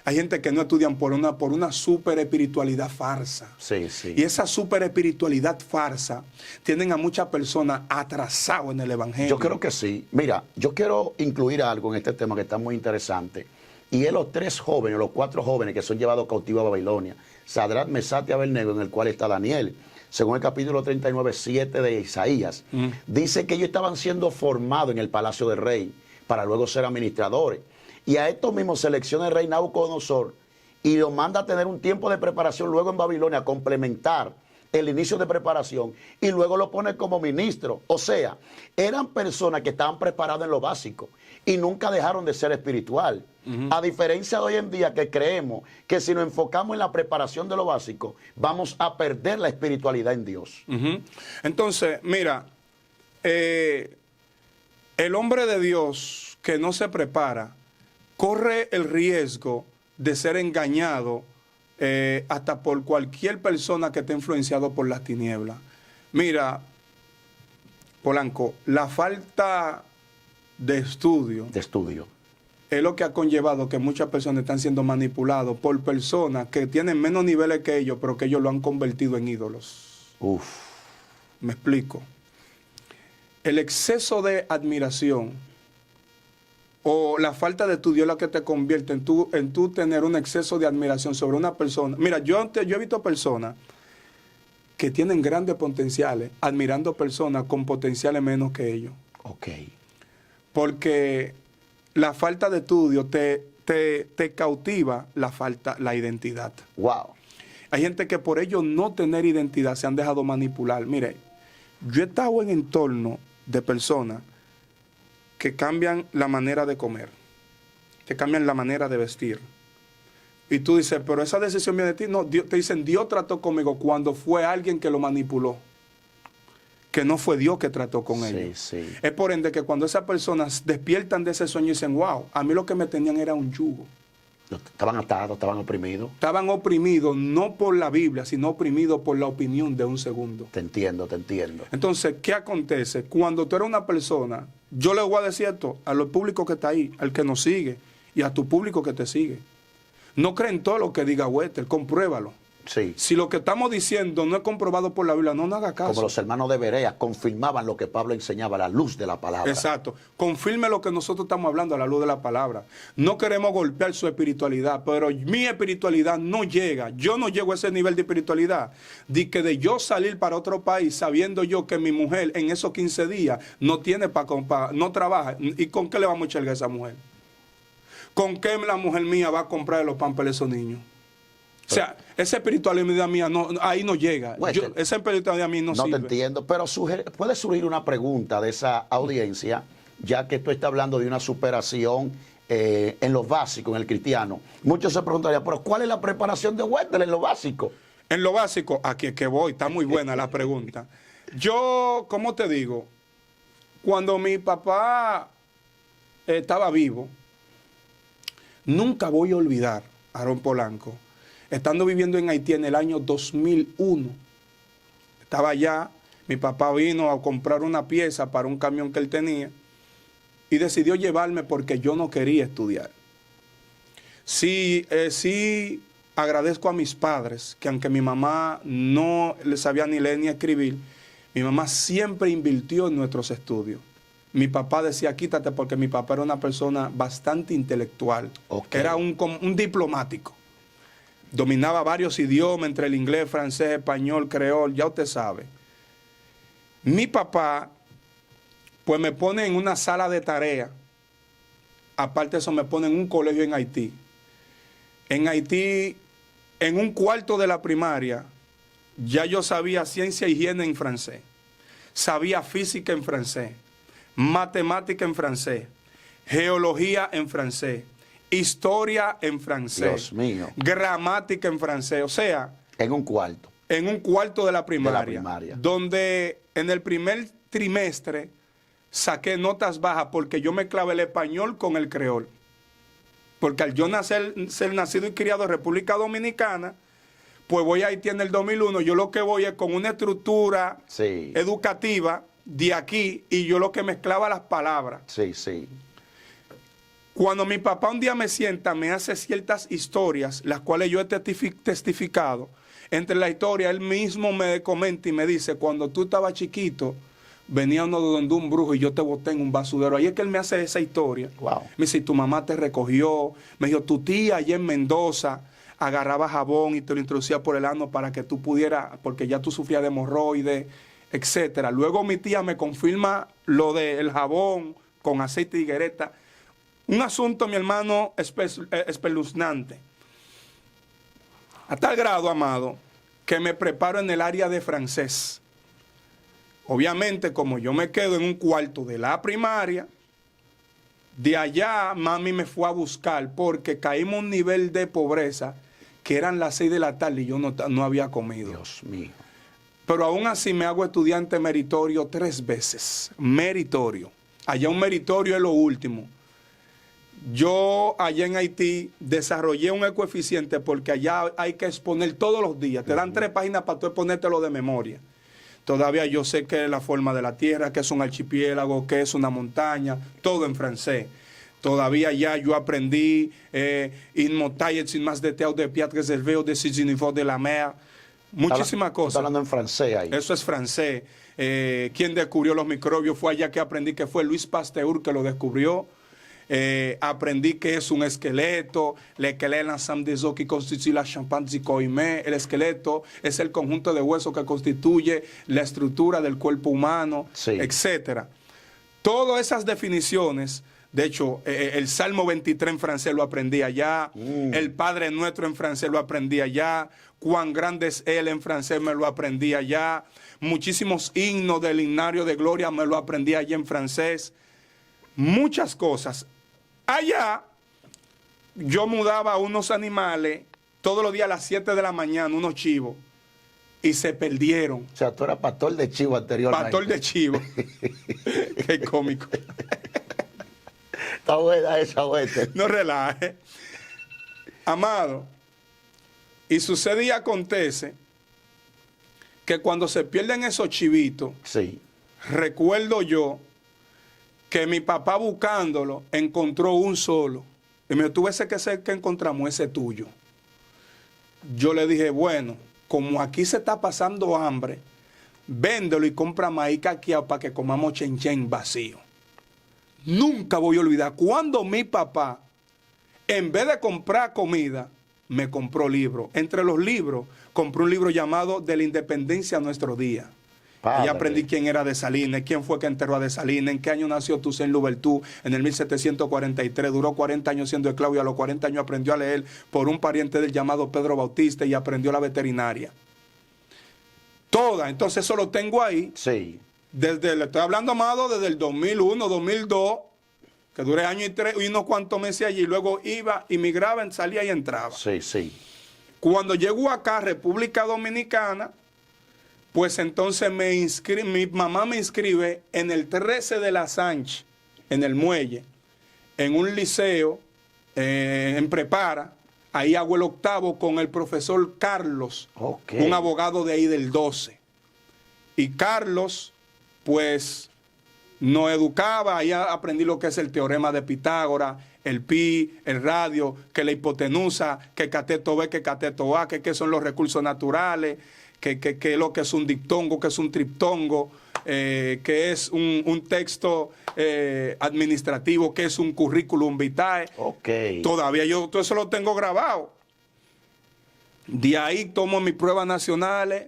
Hay gente que no estudian por una super espiritualidad farsa. Sí. Y esa super espiritualidad farsa tienen a muchas personas atrasadas en el evangelio. Yo creo que sí. Mira, yo quiero incluir algo en este tema que está muy interesante. Y es los 4 jóvenes que son llevados cautivos a Babilonia. Sadrach, Mesach y Abednego, en el cual está Daniel. según el capítulo 39:7 de Isaías, dice que ellos estaban siendo formados en el palacio del rey para luego ser administradores. Y a estos mismos selecciona el rey Nabucodonosor y los manda a tener un tiempo de preparación luego en Babilonia, a complementar el inicio de preparación, y luego lo pone como ministro. O sea, eran personas que estaban preparadas en lo básico y nunca dejaron de ser espiritual. A diferencia de hoy en día, que creemos que si nos enfocamos en la preparación de lo básico, vamos a perder la espiritualidad en Dios. Entonces, mira, el hombre de Dios que no se prepara corre el riesgo de ser engañado hasta por cualquier persona que esté influenciado por las tinieblas. Mira, Polanco, la falta de estudio es lo que ha conllevado que muchas personas están siendo manipulados por personas que tienen menos niveles que ellos, pero que ellos lo han convertido en ídolos. Uf. Me explico. El exceso de admiración o la falta de estudio es la que te convierte en tú tener un exceso de admiración sobre una persona. Mira, yo he visto personas que tienen grandes potenciales admirando personas con potenciales menos que ellos. Ok. Porque la falta de estudio te cautiva la identidad. Wow. Hay gente que por ello no tener identidad se han dejado manipular. Mire, yo he estado en entorno de personas que cambian la manera de comer, que cambian la manera de vestir. Y tú dices, pero esa decisión viene de ti. No, Dios, te dicen, Dios trató conmigo, cuando fue alguien que lo manipuló, que no fue Dios que trató con ellos. Sí. Es por ende que cuando esas personas despiertan de ese sueño y dicen, wow, a mí lo que me tenían era un yugo. Estaban atados, estaban oprimidos. Estaban oprimidos no por la Biblia, sino oprimidos por la opinión de un segundo. Te entiendo. Entonces, ¿qué acontece? Cuando tú eres una persona, yo le voy a decir esto al público que está ahí, al que nos sigue, y a tu público que te sigue. No creen todo lo que diga Wester, compruébalo. Sí. Si lo que estamos diciendo no es comprobado por la Biblia, no haga caso. Como los hermanos de Berea confirmaban lo que Pablo enseñaba a la luz de la palabra. Exacto. Confirme lo que nosotros estamos hablando a la luz de la palabra. No queremos golpear su espiritualidad, pero mi espiritualidad no llega. Yo no llego a ese nivel de espiritualidad. De yo salir para otro país sabiendo yo que mi mujer en esos 15 días no tiene no trabaja. ¿Y con qué le vamos a echar a esa mujer? ¿Con qué la mujer mía va a comprar los pampers a esos niños? O sea, esa espiritualidad mía ahí no llega. Esa espiritualidad mía no sirve. No te entiendo, pero puede surgir una pregunta de esa audiencia, ya que tú estás hablando de una superación en lo básico, en el cristiano. Muchos se preguntarían, pero ¿cuál es la preparación de Wester en lo básico? En lo básico, aquí es que voy, está muy buena la pregunta. Yo, ¿cómo te digo? Cuando mi papá estaba vivo, nunca voy a olvidar a Aarón Polanco, estando viviendo en Haití en el año 2001. Estaba allá, mi papá vino a comprar una pieza para un camión que él tenía y decidió llevarme porque yo no quería estudiar. Sí, agradezco a mis padres, que aunque mi mamá no le sabía ni leer ni escribir, mi mamá siempre invirtió en nuestros estudios. Mi papá decía, quítate, porque mi papá era una persona bastante intelectual. Okay. Era un diplomático. Dominaba varios idiomas, entre el inglés, francés, español, creol, ya usted sabe. Mi papá, pues me pone en una sala de tarea. Aparte de eso, me pone en un colegio en Haití. En Haití, en un cuarto de la primaria, ya yo sabía ciencia e higiene en francés. Sabía física en francés. Matemática en francés. Geología en francés. Historia en francés. Dios mío. Gramática en francés. O sea, en un cuarto. En un cuarto de la primaria. De la primaria. Donde en el primer trimestre saqué notas bajas porque yo me clavé el español con el creol. Porque al yo ser nacido y criado en República Dominicana, pues voy a Haití en el 2001. Yo lo que voy es con una estructura educativa de aquí, y yo lo que mezclaba las palabras. Sí. Cuando mi papá un día me sienta, me hace ciertas historias, las cuales yo he testificado. Entre la historia, él mismo me comenta y me dice, cuando tú estabas chiquito, venía uno de donde un brujo y yo te boté en un basurero. Ahí es que él me hace esa historia. Wow. Me dice, tu mamá te recogió. Me dijo, tu tía allá en Mendoza agarraba jabón y te lo introducía por el ano para que tú pudieras, porque ya tú sufrías de hemorroides, etcétera. Luego mi tía me confirma lo del jabón con aceite de higuereta. Un asunto, mi hermano, espeluznante. A tal grado, amado, que me preparo en el área de francés. Obviamente, como yo me quedo en un cuarto de la primaria, de allá mami me fue a buscar porque caímos a un nivel de pobreza que eran las 6 de la tarde y yo no había comido. Dios mío. Pero aún así me hago estudiante meritorio 3 veces. Meritorio. Allá un meritorio es lo último. Yo allá en Haití desarrollé un coeficiente porque allá hay que exponer todos los días. Te dan 3 páginas para tú exponértelo de memoria. Todavía yo sé qué es la forma de la tierra, qué es un archipiélago, qué es una montaña, todo en francés. Todavía ya yo aprendí in montagne sin más de théâtre de piètres élevés de ces niveaux de la mer. Muchísimas cosas. Estás hablando en francés ahí. Eso es francés. Quien descubrió los microbios fue allá que aprendí que fue Louis Pasteur que lo descubrió. Aprendí que es un esqueleto, l'esquelette l'ensemble des os qui constitue la chimpanzé coimé. El esqueleto es el conjunto de huesos que constituye la estructura del cuerpo humano, sí, etcétera. Todas esas definiciones, de hecho, el Salmo 23 en francés lo aprendí allá, el Padre Nuestro en francés lo aprendí allá, Cuán grande es Él en francés me lo aprendí allá, muchísimos himnos del himnario de gloria me lo aprendí allá en francés, muchas cosas. Allá yo mudaba unos animales todos los días a las 7 de la mañana, unos chivos, y se perdieron. O sea, tú eras pastor de chivo anteriormente. Pastor de chivo. Qué cómico. Está buena esa vuelta. No relaje. Amado, y sucede y acontece que cuando se pierden esos chivitos, sí, recuerdo yo que mi papá buscándolo encontró un solo. Y me dijo, tú ese que encontramos, ese tuyo. Yo le dije, bueno, como aquí se está pasando hambre, véndelo y compra maíz caqueado para que comamos chenchen vacío. Nunca voy a olvidar cuando mi papá, en vez de comprar comida, me compró libros. Entre los libros, compró un libro llamado De la Independencia a Nuestro Día. Y aprendí quién era Dessalines, quién fue que enterró a Dessalines, en qué año nació Toussaint Louverture, en el 1743, duró 40 años siendo esclavo y a los 40 años aprendió a leer por un pariente del llamado Pedro Bautista y aprendió la veterinaria. Toda, entonces eso lo tengo ahí. Sí. Le estoy hablando, amado, desde el 2001, 2002, que duré año y unos cuantos meses allí, luego iba, inmigraba, salía y entraba. Sí, sí. Cuando llego acá, República Dominicana, pues entonces mi mamá me inscribe en el 13 de la Sánchez, en el Muelle, en un liceo, en Prepara. Ahí hago el octavo con el profesor Carlos, un abogado de ahí del 12. Y Carlos, pues, nos educaba, ahí aprendí lo que es el teorema de Pitágoras, el pi, el radio, que la hipotenusa, que cateto B, que cateto A, que son los recursos naturales, que lo que es un diptongo, que es un triptongo, que es un texto administrativo, que es un currículum vitae. Todavía yo todo eso lo tengo grabado. De ahí tomo mis pruebas nacionales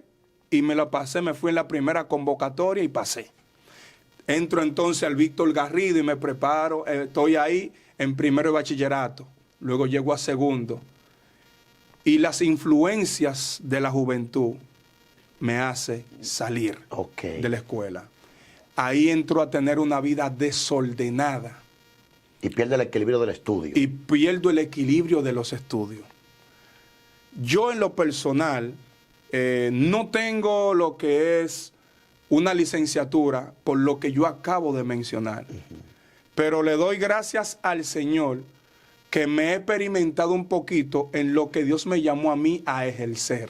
y me la pasé, me fui en la primera convocatoria y pasé. Entro entonces al Víctor Garrido y me preparo, estoy ahí en primero de bachillerato, luego llego a segundo. Y las influencias de la juventud me hace salir de la escuela. Ahí entro a tener una vida desordenada. Y pierde el equilibrio del estudio. Y pierdo el equilibrio de los estudios. Yo en lo personal no tengo lo que es una licenciatura por lo que yo acabo de mencionar. Pero le doy gracias al Señor que me he experimentado un poquito en lo que Dios me llamó a mí a ejercer.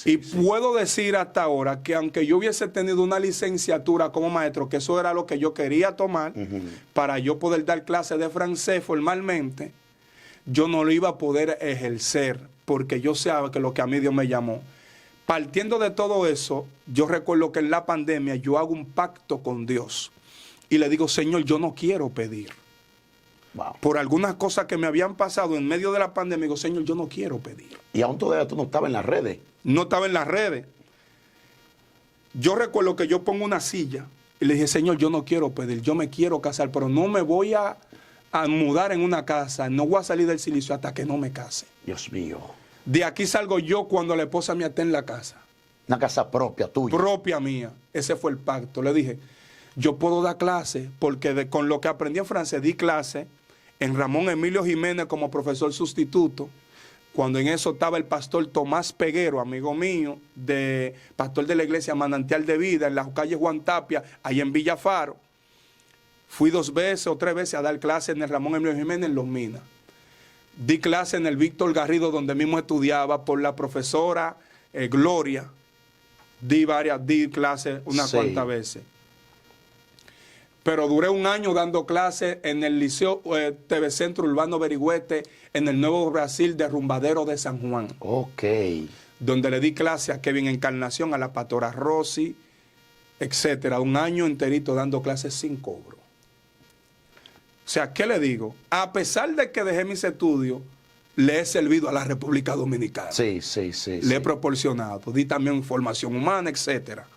Y puedo decir hasta ahora que aunque yo hubiese tenido una licenciatura como maestro, que eso era lo que yo quería tomar, para yo poder dar clases de francés formalmente, yo no lo iba a poder ejercer, porque yo sé que lo que a mí Dios me llamó. Partiendo de todo eso, yo recuerdo que en la pandemia yo hago un pacto con Dios y le digo, Señor, yo no quiero pedir. Wow. por algunas cosas que me habían pasado en medio de la pandemia. Digo, Señor, yo no quiero pedir. Y aún todavía tú no estabas en las redes. No estaba en las redes. Yo recuerdo que yo pongo una silla y le dije, Señor, yo no quiero pedir, yo me quiero casar, pero no me voy a mudar en una casa, no voy a salir del silicio hasta que no me case. Dios mío. De aquí salgo yo cuando la esposa mía esté en la casa. Una casa propia tuya. Propia mía. Ese fue el pacto. Le dije, yo puedo dar clase porque con lo que aprendí en francés di clase en Ramón Emilio Jiménez como profesor sustituto. Cuando en eso estaba el pastor Tomás Peguero, amigo mío, pastor de la iglesia Manantial de Vida, en la calle Juan Tapia, ahí en Villafaro. Fui 2 veces o 3 veces a dar clase en el Ramón Emilio Jiménez en Los Minas. Di clase en el Víctor Garrido, donde mismo estudiaba, por la profesora Gloria. Di clases unas cuantas veces. Pero duré 1 año dando clases en el Liceo TV Centro Urbano Berigüete, en el Nuevo Brasil de Rumbadero de San Juan. Ok. Donde le di clase a Kevin Encarnación, a la pastora Rosy, etcétera. 1 año enterito dando clases sin cobro. O sea, ¿qué le digo? A pesar de que dejé mis estudios, le he servido a la República Dominicana. Sí. Le he proporcionado. Di también formación humana, etcétera.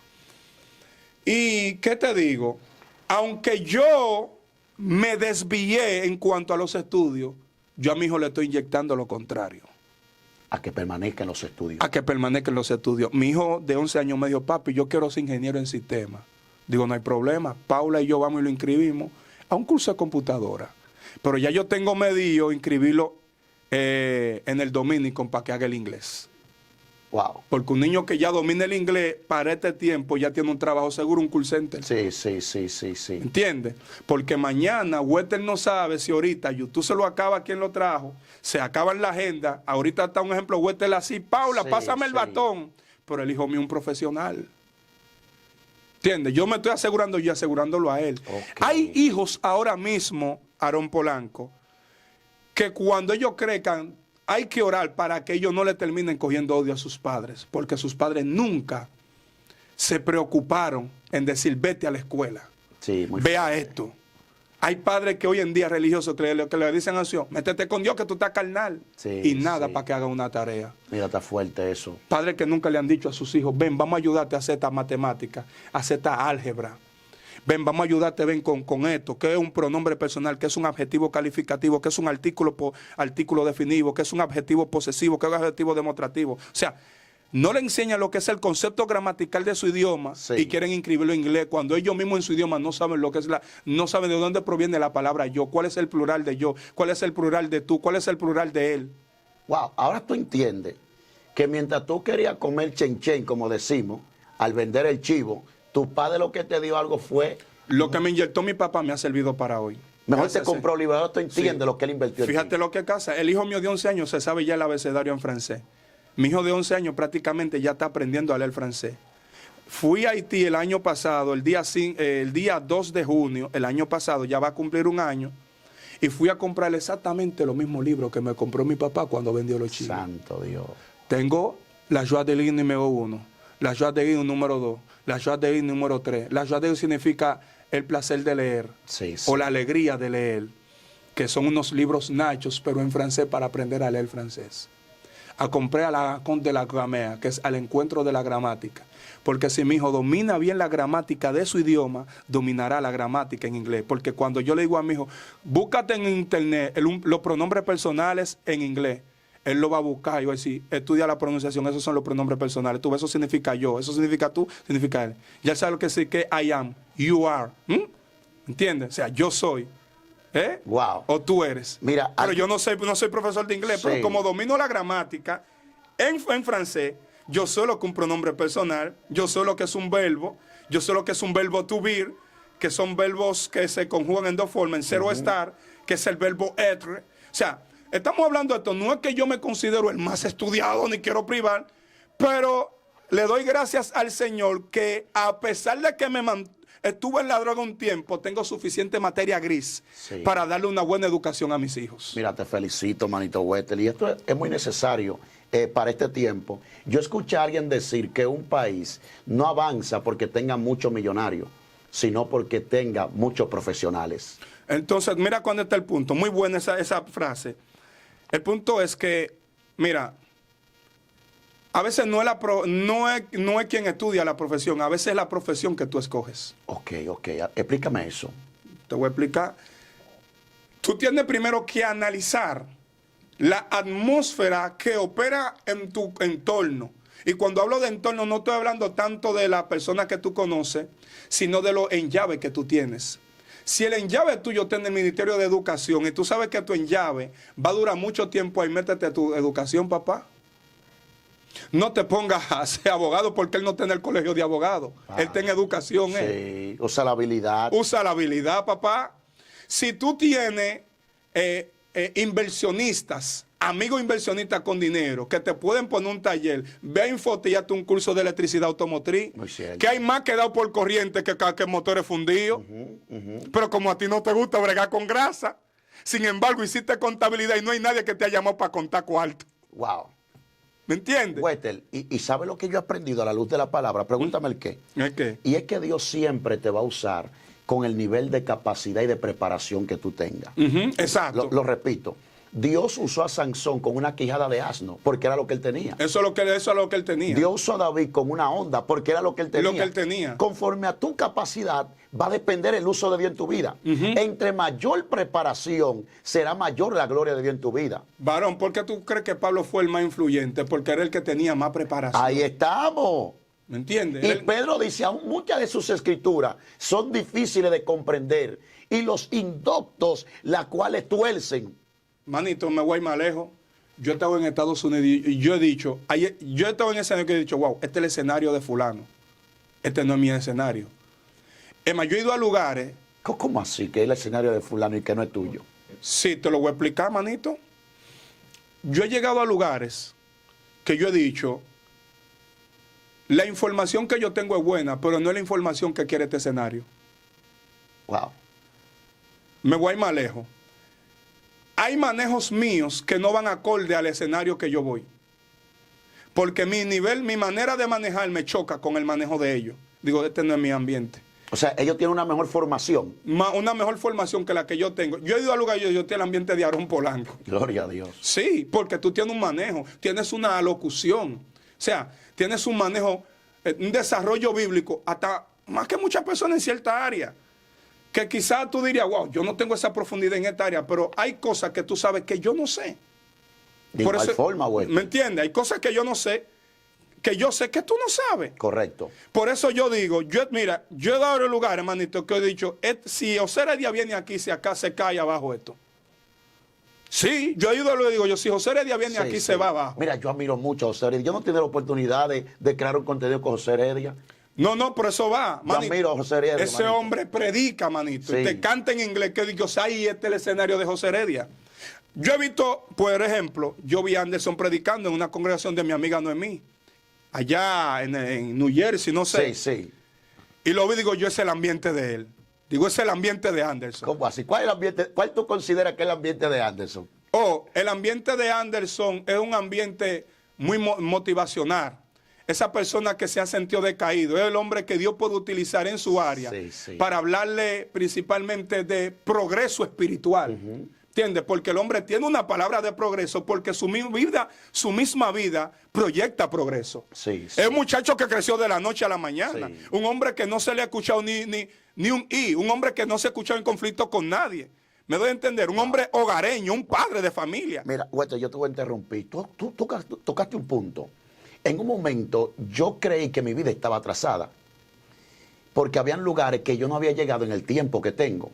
¿Y qué te digo? Aunque yo me desvié en cuanto a los estudios, yo a mi hijo le estoy inyectando lo contrario. A que permanezca en los estudios. A que permanezca en los estudios. Mi hijo de 11 años me dijo, papi, yo quiero ser ingeniero en sistemas. Digo, no hay problema. Paula y yo vamos y lo inscribimos a un curso de computadora. Pero ya yo tengo medido inscribirlo en el Dominican para que haga el inglés. Wow. Porque un niño que ya domina el inglés para este tiempo ya tiene un trabajo seguro, un call center. Sí. ¿Entiendes? Porque mañana Wester no sabe si ahorita YouTube se lo acaba quien lo trajo, se acaba en la agenda. Ahorita está un ejemplo, Wester así, Paula, pásame el batón. Pero el hijo mío es un profesional. ¿Entiendes? Yo me estoy asegurando y asegurándolo a él. Okay. Hay hijos ahora mismo, Aarón Polanco, que cuando ellos crezcan, hay que orar para que ellos no le terminen cogiendo odio a sus padres, porque sus padres nunca se preocuparon en decir, vete a la escuela, Sí, muy vea fuerte. esto. Hay padres que hoy en día religiosos que le dicen a Dios, métete con Dios que tú estás carnal, Sí, y nada sí. para que hagan una tarea. Mira, está fuerte eso. Padres que nunca le han dicho a sus hijos, ven, vamos a ayudarte a hacer esta matemática, a hacer esta álgebra. Ven, vamos a ayudarte, ven con esto, que es un pronombre personal, que es un adjetivo calificativo, que es un artículo definido, que es un adjetivo posesivo, que es un adjetivo demostrativo. O sea, no le enseñan lo que es el concepto gramatical de su idioma Sí. y quieren inscribirlo en inglés cuando ellos mismos en su idioma no saben lo que es no saben de dónde proviene la palabra yo, cuál es el plural de yo, cuál es el plural de tú, cuál es el plural de él. Wow, ahora tú entiendes que mientras tú querías comer chen, como decimos, al vender el chivo, tu padre lo que te dio algo fue... Lo que me inyectó mi papá me ha servido para hoy. Mejor Gracias, te compró libro, ahora tú entiendes Sí. lo que él invirtió en Fíjate ti. lo que pasa. El hijo mío de 11 años se sabe ya el abecedario en francés. Mi hijo de 11 años prácticamente ya está aprendiendo a leer francés. Fui a Haití el año pasado, el día 2 de junio, el año pasado, ya va a cumplir 1 año, y fui a comprarle exactamente los mismos libros que me compró mi papá cuando vendió los chivos. Santo Dios. Tengo la Joie de Lille número 1, la Joie de Lille número 2, la Joie de Lille número 3. La Joie de Lille significa el placer de leer, Sí. o la alegría de leer, que son unos libros nachos, pero en francés para aprender a leer francés. Compré a la Conte de la Grammaire, que es al encuentro de la gramática. Porque si mi hijo domina bien la gramática de su idioma, dominará la gramática en inglés. Porque cuando yo le digo a mi hijo, búscate en internet los pronombres personales en inglés, él lo va a buscar y va a decir, estudia la pronunciación, esos son los pronombres personales. Tú, eso significa yo, eso significa tú, significa él. Ya sabe lo que significa I am, you are. ¿Entiendes? O sea, yo soy. Wow. O tú eres. Mira, pero aquí- yo no soy profesor de inglés, Sí. pero como domino la gramática en francés, yo sé lo que es un pronombre personal, yo sé lo que es un verbo, yo sé lo que es un verbo to be, que son verbos que se conjugan en 2 formas, en ser o estar, que es el verbo être. O sea, estamos hablando de esto, no es que yo me considero el más estudiado ni quiero privar, pero le doy gracias al Señor que a pesar de que estuve en la droga un tiempo, tengo suficiente materia gris Sí. para darle una buena educación a mis hijos. Mira, te felicito, manito Wester. Y esto es muy necesario para este tiempo. Yo escuché a alguien decir que un país no avanza porque tenga muchos millonarios, sino porque tenga muchos profesionales. Entonces, mira cuándo está el punto. Muy buena esa frase. El punto es que, mira, a veces no es quien estudia la profesión, a veces es la profesión que tú escoges. Ok, explícame eso. Te voy a explicar. Tú tienes primero que analizar la atmósfera que opera en tu entorno. Y cuando hablo de entorno, no estoy hablando tanto de la persona que tú conoces, sino de los enllaves que tú tienes. Si el enllave tuyo está en el Ministerio de Educación y tú sabes que tu enllave va a durar mucho tiempo ahí, métete a tu educación, papá. No te pongas a ser abogado porque él no está en el colegio de abogados. Él está en educación. Sí, usa la habilidad. Usa la habilidad, papá. Si tú tienes inversionistas, amigos inversionistas con dinero, que te pueden poner un taller, ve a Infotillate un curso de electricidad automotriz, que hay más que dado por corriente que motores fundidos. Pero como a ti no te gusta bregar con grasa, sin embargo hiciste contabilidad y no hay nadie que te haya llamado para contar cuarto. Wow. ¿Me entiendes? Wettel, ¿y sabe lo que yo he aprendido a la luz de la palabra? Pregúntame el qué. ¿El qué? Y es que Dios siempre te va a usar con el nivel de capacidad y de preparación que tú tengas. Exacto. Lo repito. Dios usó a Sansón con una quijada de asno, porque era lo que él tenía. Eso es lo que él tenía. Dios usó a David con una onda, porque era lo que él tenía. Lo que él tenía. Conforme a tu capacidad, va a depender el uso de Dios en tu vida. Entre mayor preparación, será mayor la gloria de Dios en tu vida. Varón, ¿por qué tú crees que Pablo fue el más influyente? Porque era el que tenía más preparación. Ahí estamos. ¿Me entiendes? Y Pedro dice, aún muchas de sus escrituras son difíciles de comprender, y los indoctos, las cuales tuercen. Manito, me voy más lejos. Yo he estado en Estados Unidos y yo he dicho, yo he estado en ese escenario que he dicho, wow, este es el escenario de fulano. Este no es mi escenario. Es más, yo he ido a lugares. ¿Cómo así que es el escenario de fulano y que no es tuyo? Sí, te lo voy a explicar, manito. Yo he llegado a lugares que yo he dicho, la información que yo tengo es buena, pero no es la información que quiere este escenario. Wow. Me voy más lejos. Hay manejos míos que no van acorde al escenario que yo voy. Porque mi nivel, mi manera de manejar me choca con el manejo de ellos. Digo, este no es mi ambiente. O sea, ellos tienen una mejor formación. Una mejor formación que la que yo tengo. Yo he ido a lugares, yo tengo el ambiente de Aarón Polanco. Gloria a Dios. Sí, porque tú tienes un manejo, tienes una alocución. O sea, tienes un manejo, un desarrollo bíblico, hasta más que muchas personas en cierta área. Que quizás tú dirías, wow, yo no tengo esa profundidad en esta área, pero hay cosas que tú sabes que yo no sé. De igual forma, güey. ¿Me entiendes? Hay cosas que yo no sé, que yo sé que tú no sabes. Correcto. Por eso yo digo, mira, yo he dado lugares, hermanito, que he dicho, si José Heredia viene aquí, si acá se cae abajo esto. Sí, yo he ido a lo que digo yo, si José Heredia viene aquí, se va abajo. Mira, yo admiro mucho a José Heredia. Yo no tengo la oportunidad de crear un contenido con José Heredia. No, por eso va, manito. Yo admiro a José Heredia, ese manito. hombre predica, manito. Sí. Y te canta en inglés, que digo, ahí este es el escenario de José Heredia. Yo he visto, por ejemplo, yo vi a Anderson predicando en una congregación de mi amiga Noemí, allá en New Jersey, no sé. Sí. Y lo vi, digo, yo es el ambiente de él. Digo, es el ambiente de Anderson. ¿Cómo así? ¿Cuál es el ambiente? ¿Cuál tú consideras que es el ambiente de Anderson? El ambiente de Anderson es un ambiente muy motivacional. Esa persona que se ha sentido decaído, es el hombre que Dios puede utilizar en su área para hablarle principalmente de progreso espiritual. ¿Entiendes? Porque el hombre tiene una palabra de progreso porque su misma vida proyecta progreso. Es un muchacho que creció de la noche a la mañana. Un hombre que no se le ha escuchado ni un un hombre que no se ha escuchado en conflicto con nadie. Me doy a entender, un hombre hogareño, un padre de familia. Mira, Wettel, yo te voy a interrumpir. Tú tocaste un punto. En un momento yo creí que mi vida estaba atrasada, porque habían lugares que yo no había llegado en el tiempo que tengo.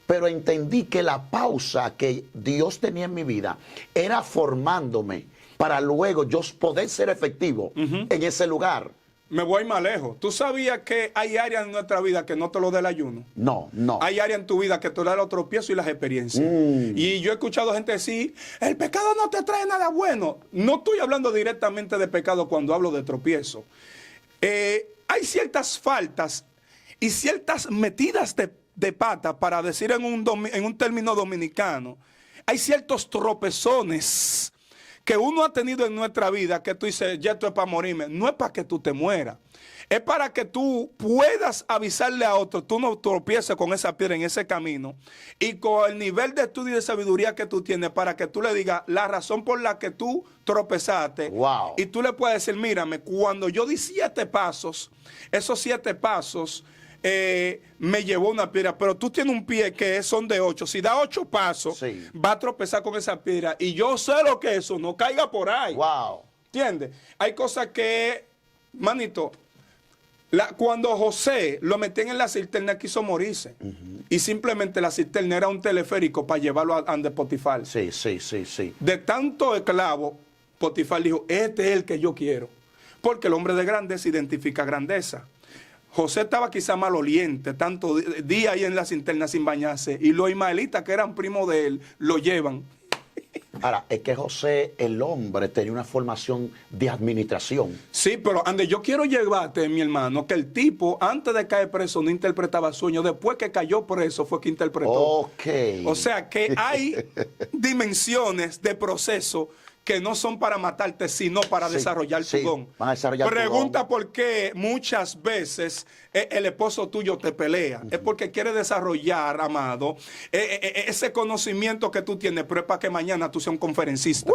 Pero entendí que la pausa que Dios tenía en mi vida era formándome para luego yo poder ser efectivo en ese lugar. Me voy más lejos. ¿Tú sabías que hay áreas en nuestra vida que no te lo da el ayuno? No. Hay áreas en tu vida que te da los tropiezos y las experiencias. Y yo he escuchado gente decir, el pecado no te trae nada bueno. No estoy hablando directamente de pecado cuando hablo de tropiezo. Hay ciertas faltas y ciertas metidas de pata, para decir en un término dominicano. Hay ciertos tropezones que uno ha tenido en nuestra vida, que tú dices, ya esto es para morirme, no es para que tú te mueras. Es para que tú puedas avisarle a otro, tú no tropieces con esa piedra en ese camino, y con el nivel de estudio y de sabiduría que tú tienes, para que tú le digas la razón por la que tú tropezaste. Wow. Y tú le puedes decir, mírame, cuando yo di 7 pasos, esos 7 pasos me llevó una piedra, pero tú tienes un pie que son de 8. Si da 8 pasos, sí, va a tropezar con esa piedra. Y yo sé lo que eso, no caiga por ahí. Wow. ¿Entiendes? Hay cosas que, manito, cuando José lo metían en la cisterna, quiso morirse. Y simplemente la cisterna era un teleférico para llevarlo a ande Potifar. Sí, sí, sí, sí. De tanto esclavo, Potifar dijo, este es el que yo quiero. Porque el hombre de grandeza identifica grandeza. José estaba quizá maloliente, tanto día ahí en la cisterna sin bañarse. Y los ismaelitas, que eran primos de él, lo llevan. Ahora, es que José, el hombre, tenía una formación de administración. Sí, pero ande, yo quiero llevarte, mi hermano, que el tipo, antes de caer preso, no interpretaba sueños. Después que cayó preso, fue que interpretó. Ok. O sea, que hay dimensiones de proceso que no son para matarte, sino para desarrollar tu don. Van a desarrollar Pregunta tu don. por qué muchas veces el esposo tuyo te pelea. Es porque quiere desarrollar, amado, ese conocimiento que tú tienes, pero es para que mañana tú seas un conferencista.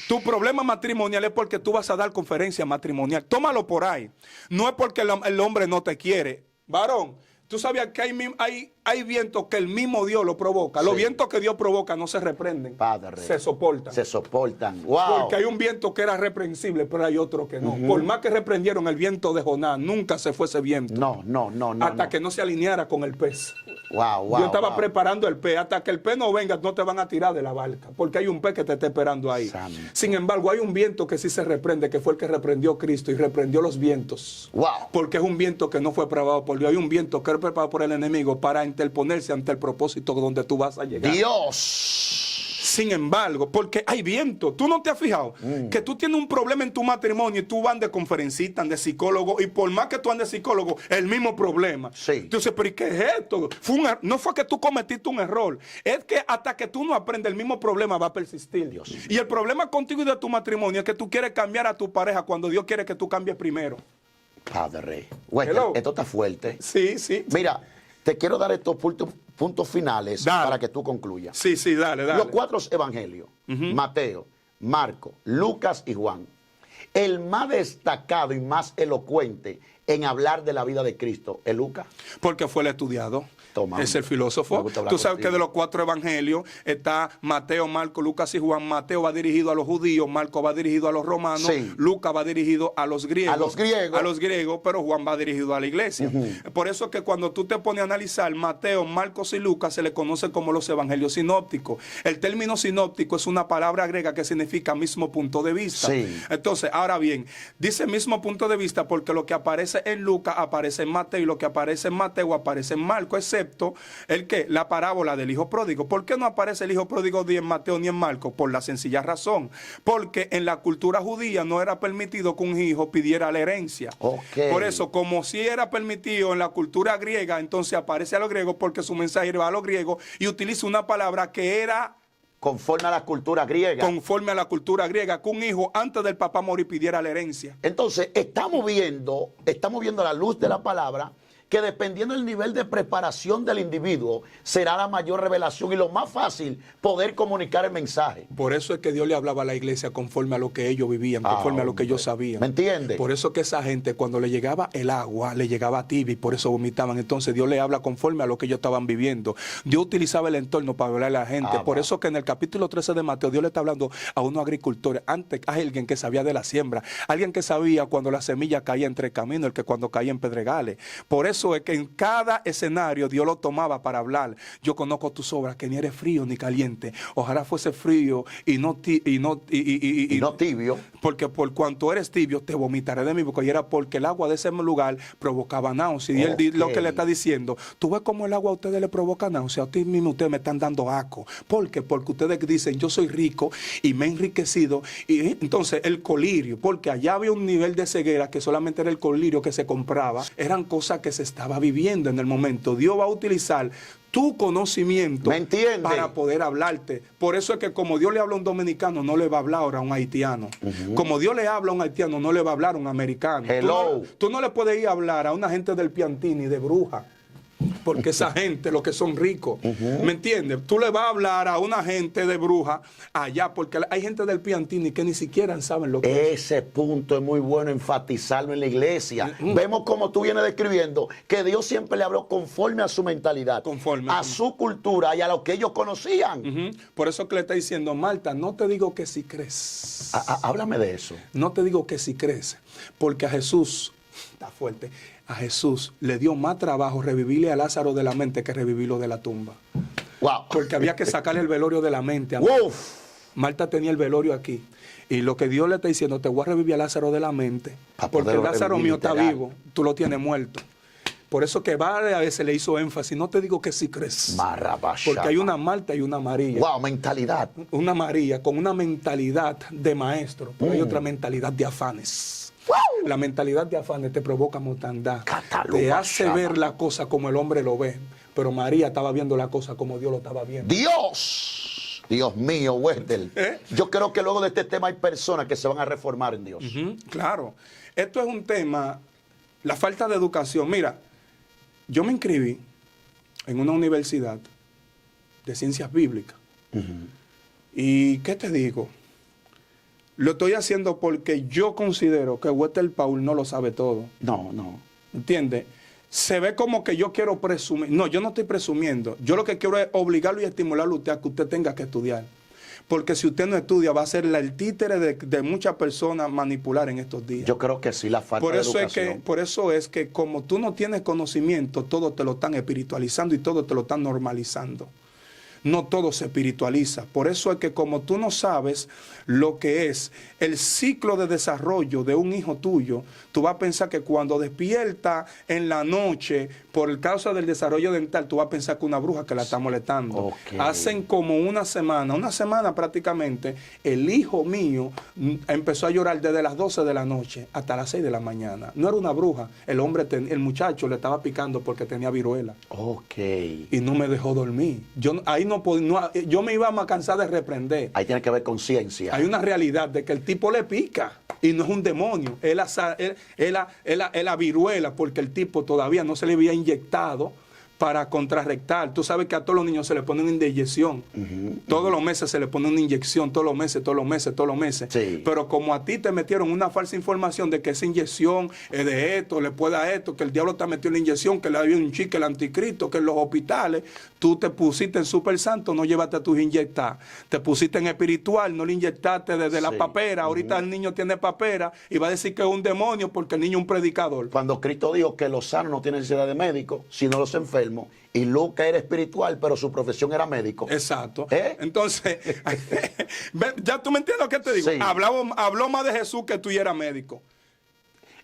Tu problema matrimonial es porque tú vas a dar conferencia matrimonial. Tómalo por ahí. No es porque el hombre no te quiere. Varón, tú sabías que hay vientos que el mismo Dios lo provoca. Los vientos que Dios provoca no se reprenden. Padre. Se soportan. Se soportan. Wow. Porque hay un viento que era reprensible, pero hay otro que no. Por más que reprendieron el viento de Jonás, nunca se fue ese viento. No. Hasta que no se alineara con el pez. Wow. Yo estaba preparando el pez. Hasta que el pez no venga, no te van a tirar de la barca. Porque hay un pez que te está esperando ahí. Santo. Sin embargo, hay un viento que sí se reprende, que fue el que reprendió Cristo y reprendió los vientos. Wow. Porque es un viento que no fue preparado por Dios. Hay un viento que es preparado por el enemigo para interponerse ante el propósito donde tú vas a llegar. Dios. Sin embargo, porque hay viento. ¿Tú no te has fijado que tú tienes un problema en tu matrimonio y tú vas de conferencista, de psicólogo, y por más que tú andes de psicólogo, el mismo problema? Sí. Tú dices, pero ¿y qué es esto? No fue que tú cometiste un error. Es que hasta que tú no aprendes, el mismo problema va a persistir. Dios. Y el problema contigo y de tu matrimonio es que tú quieres cambiar a tu pareja cuando Dios quiere que tú cambies primero. Padre. Bueno, Hello. esto está fuerte. Sí. Mira, te quiero dar estos puntos finales Dale. para que tú concluyas. Sí, dale. Los 4 evangelios, Mateo, Marco, Lucas y Juan. El más destacado y más elocuente en hablar de la vida de Cristo es Lucas. Porque fue el estudiado. Toma, es el me filósofo. gusta hablar Tú sabes contigo. que de los 4 evangelios está Mateo, Marco, Lucas y Juan. Mateo va dirigido a los judíos, Marco va dirigido a los romanos, Sí. Lucas va dirigido a los griegos. A los griegos. A los griegos, pero Juan va dirigido a la iglesia. Por eso es que cuando tú te pones a analizar Mateo, Marcos y Lucas, se le conoce como los evangelios sinópticos. El término sinóptico es una palabra griega que significa mismo punto de vista. Sí. Entonces, ahora bien, dice mismo punto de vista porque lo que aparece en Lucas aparece en Mateo y lo que aparece en Mateo aparece en Marco, excepto la parábola del hijo pródigo. ¿Por qué no aparece el hijo pródigo ni en Mateo ni en Marco? Por la sencilla razón, porque en la cultura judía no era permitido que un hijo pidiera la herencia. Ok. Por eso, como si era permitido en la cultura griega, entonces aparece a los griegos porque su mensaje va a los griegos y utiliza una palabra que era Conforme a la cultura griega. conforme a la cultura griega, que un hijo antes del papá morir pidiera la herencia. Entonces, estamos viendo a la luz de la palabra que dependiendo del nivel de preparación del individuo, será la mayor revelación y lo más fácil poder comunicar el mensaje. Por eso es que Dios le hablaba a la iglesia conforme a lo que ellos vivían, conforme a lo que ellos sabían. ¿Me entiendes? Por eso que esa gente, cuando le llegaba el agua, le llegaba tibia y por eso vomitaban. Entonces Dios le habla conforme a lo que ellos estaban viviendo. Dios utilizaba el entorno para hablarle a la gente. Por eso que en el capítulo 13 de Mateo, Dios le está hablando a unos agricultores. Antes, a alguien que sabía de la siembra. Alguien que sabía cuando la semilla caía entre caminos, el que cuando caía en pedregales. Por eso es que en cada escenario Dios lo tomaba para hablar. Yo conozco tus obras, que ni eres frío ni caliente. Ojalá fuese frío y no tibio. Porque por cuanto eres tibio, te vomitaré de mí. Porque era porque el agua de ese lugar provocaba náusea. Y él lo que le está diciendo, tú ves cómo el agua a ustedes le provoca náusea. A ti mismo ustedes me están dando asco. ¿Por qué? Porque ustedes dicen, yo soy rico y me he enriquecido. Y entonces el colirio, porque allá había un nivel de ceguera que solamente era el colirio que se compraba. Eran cosas que se estaba viviendo en el momento. Dios va a utilizar tu conocimiento ¿me entiende? para poder hablarte. Por eso es que como Dios le habla a un dominicano, no le va a hablar ahora a un haitiano. Como Dios le habla a un haitiano, no le va a hablar a un americano. Hello. Tú no le puedes ir a hablar a una gente del Piantini de bruja. Porque esa gente, los que son ricos, ¿me entiendes? Tú le vas a hablar a una gente de bruja allá, porque hay gente del Piantini que ni siquiera saben lo que es. Ese punto es muy bueno enfatizarlo en la iglesia. Vemos como tú vienes describiendo que Dios siempre le habló conforme a su mentalidad, a su cultura y a lo que ellos conocían. Por eso que le está diciendo, Marta, no te digo que si crees. Háblame de eso. No te digo que si crees, porque a Jesús, está fuerte, a Jesús le dio más trabajo revivirle a Lázaro de la mente que revivirlo de la tumba. Wow. Porque había que sacarle el velorio de la mente. Uf. Marta tenía el velorio aquí. Y lo que Dios le está diciendo, te voy a revivir a Lázaro de la mente. Porque el Lázaro mío está vivo, tú lo tienes muerto. Por eso que varias veces le hizo énfasis, no te digo que sí crees. Porque hay una Marta y una María. Wow, mentalidad. Una María con una mentalidad de maestro, pero hay otra mentalidad de afanes. La mentalidad de afanes te provoca mortandad. Te hace ver la cosa como el hombre lo ve. Pero María estaba viendo la cosa como Dios lo estaba viendo. Dios mío, Wendell. Yo creo que luego de este tema hay personas que se van a reformar en Dios. Claro. Esto es un tema, la falta de educación. Mira, yo me inscribí en una universidad de ciencias bíblicas. ¿Y qué te digo? Lo estoy haciendo porque yo considero que Wethel Paul no lo sabe todo. No. ¿Entiendes? Se ve como que yo quiero presumir. No, yo no estoy presumiendo. Yo lo que quiero es obligarlo y estimularlo a usted a que usted tenga que estudiar. Porque si usted no estudia, va a ser el títere de muchas personas manipular en estos días. Yo creo que sí, la falta de educación. Por eso es que como tú no tienes conocimiento, todo te lo están espiritualizando y todo te lo están normalizando. No todo se espiritualiza. Por eso es que como tú no sabes lo que es el ciclo de desarrollo de un hijo tuyo, tú vas a pensar que cuando despierta en la noche por causa del desarrollo dental, tú vas a pensar que una bruja que la está molestando. Hacen como una semana prácticamente, el hijo mío empezó a llorar desde las 12 de la noche hasta las 6 de la mañana. No era una bruja, el muchacho le estaba picando porque tenía viruela. Y no me dejó dormir. Yo me iba a cansar de reprender. Ahí tiene que haber conciencia. Hay una realidad de que el tipo le pica y no es un demonio. Es la viruela porque el tipo todavía no se le había inyectado para contrarrestar. Tú sabes que a todos los niños se les pone una inyección. Todos los meses se les pone una inyección, todos los meses. Sí. Pero como a ti te metieron una falsa información de que esa inyección es de esto, le puede a esto, que el diablo te metió la inyección, que le había un chique, el anticristo, que en los hospitales, tú te pusiste en super santo, no llevaste a tus inyectadas. Te pusiste en espiritual, no le inyectaste desde la papera. Ahorita el niño tiene papera y va a decir que es un demonio porque el niño es un predicador. Cuando Cristo dijo que los sanos no tienen necesidad de médico, sino los enfermos, y Lucas era espiritual, pero su profesión era médico. Exacto. Entonces, ya tú me entiendes lo que te digo. Sí. Habló más de Jesús que tú y era médico.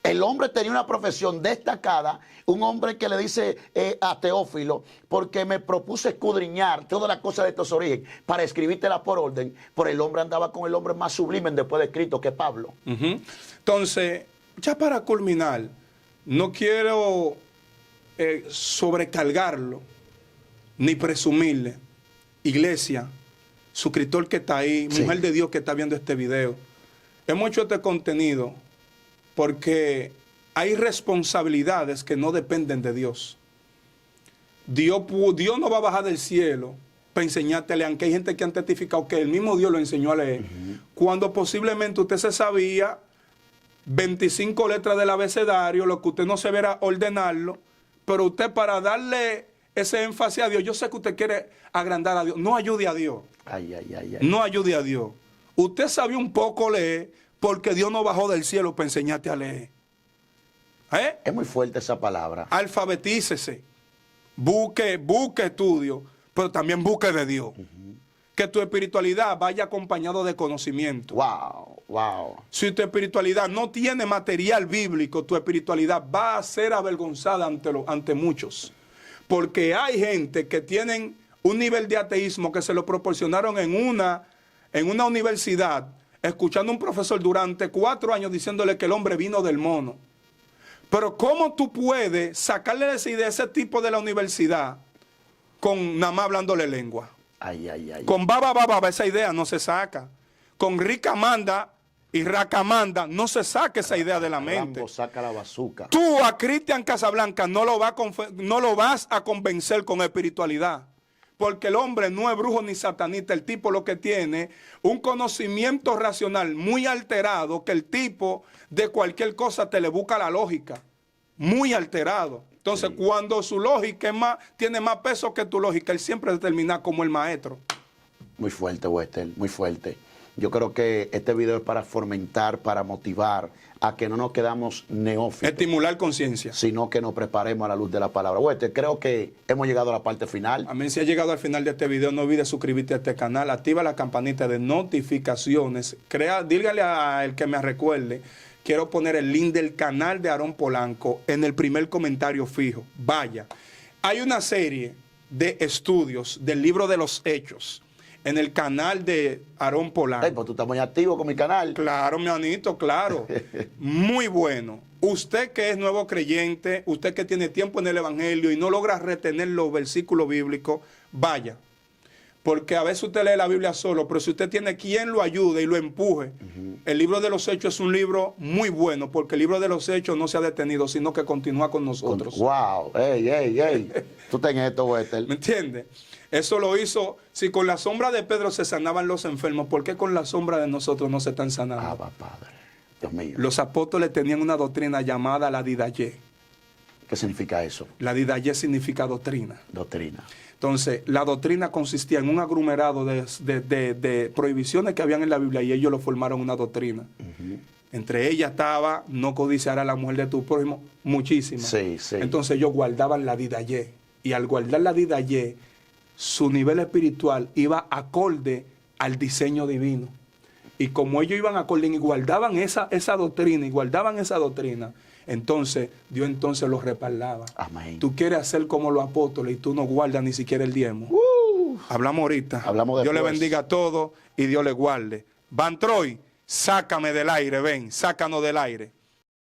El hombre tenía una profesión destacada, un hombre que le dice a Teófilo, porque me propuse escudriñar todas las cosas de estos orígenes para escribírtelas por orden, pero el hombre andaba con el hombre más sublime después de Cristo, que es Pablo. Entonces, ya para culminar, no quiero sobrecargarlo, ni presumirle. Iglesia, suscriptor que está ahí, mujer de Dios que está viendo este video, hemos hecho este contenido porque hay responsabilidades que no dependen de Dios. Dios no va a bajar del cielo para enseñarte a leer, aunque hay gente que han testificado que el mismo Dios lo enseñó a leer, cuando posiblemente usted se sabía 25 letras del abecedario, lo que usted no se verá ordenarlo, pero usted para darle ese énfasis a Dios, yo sé que usted quiere agrandar a Dios, no ayude a Dios. No ayude a Dios. Usted sabía un poco leer porque Dios no bajó del cielo para enseñarte a leer. Es muy fuerte esa palabra. Alfabetícese, busque estudio, pero también busque de Dios. Que tu espiritualidad vaya acompañado de conocimiento. Wow. Si tu espiritualidad no tiene material bíblico, tu espiritualidad va a ser avergonzada ante muchos. Porque hay gente que tienen un nivel de ateísmo que se lo proporcionaron en una universidad, escuchando a un profesor durante 4 años diciéndole que el hombre vino del mono. Pero ¿cómo tú puedes sacarle esa idea a ese tipo de la universidad con nada más hablándole lengua? Ay, ay, ay. Con baba, esa idea no se saca. Con Ricamanda y Racamanda no se saca esa idea de la mente. Rambo saca la bazuca. Tú a Cristian Casablanca no lo vas a convencer con espiritualidad. Porque el hombre no es brujo ni satanista. El tipo lo que tiene un conocimiento racional muy alterado, que el tipo de cualquier cosa te le busca la lógica. Muy alterado. Entonces, sí, cuando su lógica tiene más peso que tu lógica, él siempre determina como el maestro. Muy fuerte, Wester, muy fuerte. Yo creo que este video es para fomentar, para motivar a que no nos quedamos neófitos. Estimular conciencia. Sino que nos preparemos a la luz de la palabra. Wester, creo que hemos llegado a la parte final. Amén. Si has llegado al final de este video, no olvides suscribirte a este canal, activa la campanita de notificaciones, dígale al que me recuerde. Quiero poner el link del canal de Aarón Polanco en el primer comentario fijo. Vaya. Hay una serie de estudios del libro de los Hechos en el canal de Aarón Polanco. Hey, pues tú estás muy activo con mi canal. Claro, mi anito, claro. Muy bueno. Usted que es nuevo creyente, usted que tiene tiempo en el Evangelio y no logra retener los versículos bíblicos, vaya. Porque a veces usted lee la Biblia solo, pero si usted tiene quien lo ayude y lo empuje, el libro de los Hechos es un libro muy bueno, porque el libro de los Hechos no se ha detenido, sino que continúa con nosotros. ¡Wow! ¡Ey! Tú tenés esto, Wester. ¿Me entiendes? Eso lo hizo, si con la sombra de Pedro se sanaban los enfermos, ¿por qué con la sombra de nosotros no se están sanando? Ah, Padre. Dios mío. Los apóstoles tenían una doctrina llamada la Didaye. ¿Qué significa eso? La Didaye significa doctrina. Doctrina. Entonces, la doctrina consistía en un aglomerado de prohibiciones que habían en la Biblia y ellos lo formaron una doctrina. Entre ellas estaba no codiciar a la mujer de tu prójimo, muchísimas. Sí, sí. Entonces ellos guardaban la Didaye. Y al guardar la Didaye, su nivel espiritual iba acorde al diseño divino. Y como ellos iban acorde y guardaban esa doctrina, entonces Dios los respaldaba. Amén. Tú quieres hacer como los apóstoles y tú no guardas ni siquiera el diezmo. Hablamos ahorita. Hablamos Dios después. le bendiga a todos y Dios le guarde. Van Troy, sácame del aire, ven, sácanos del aire.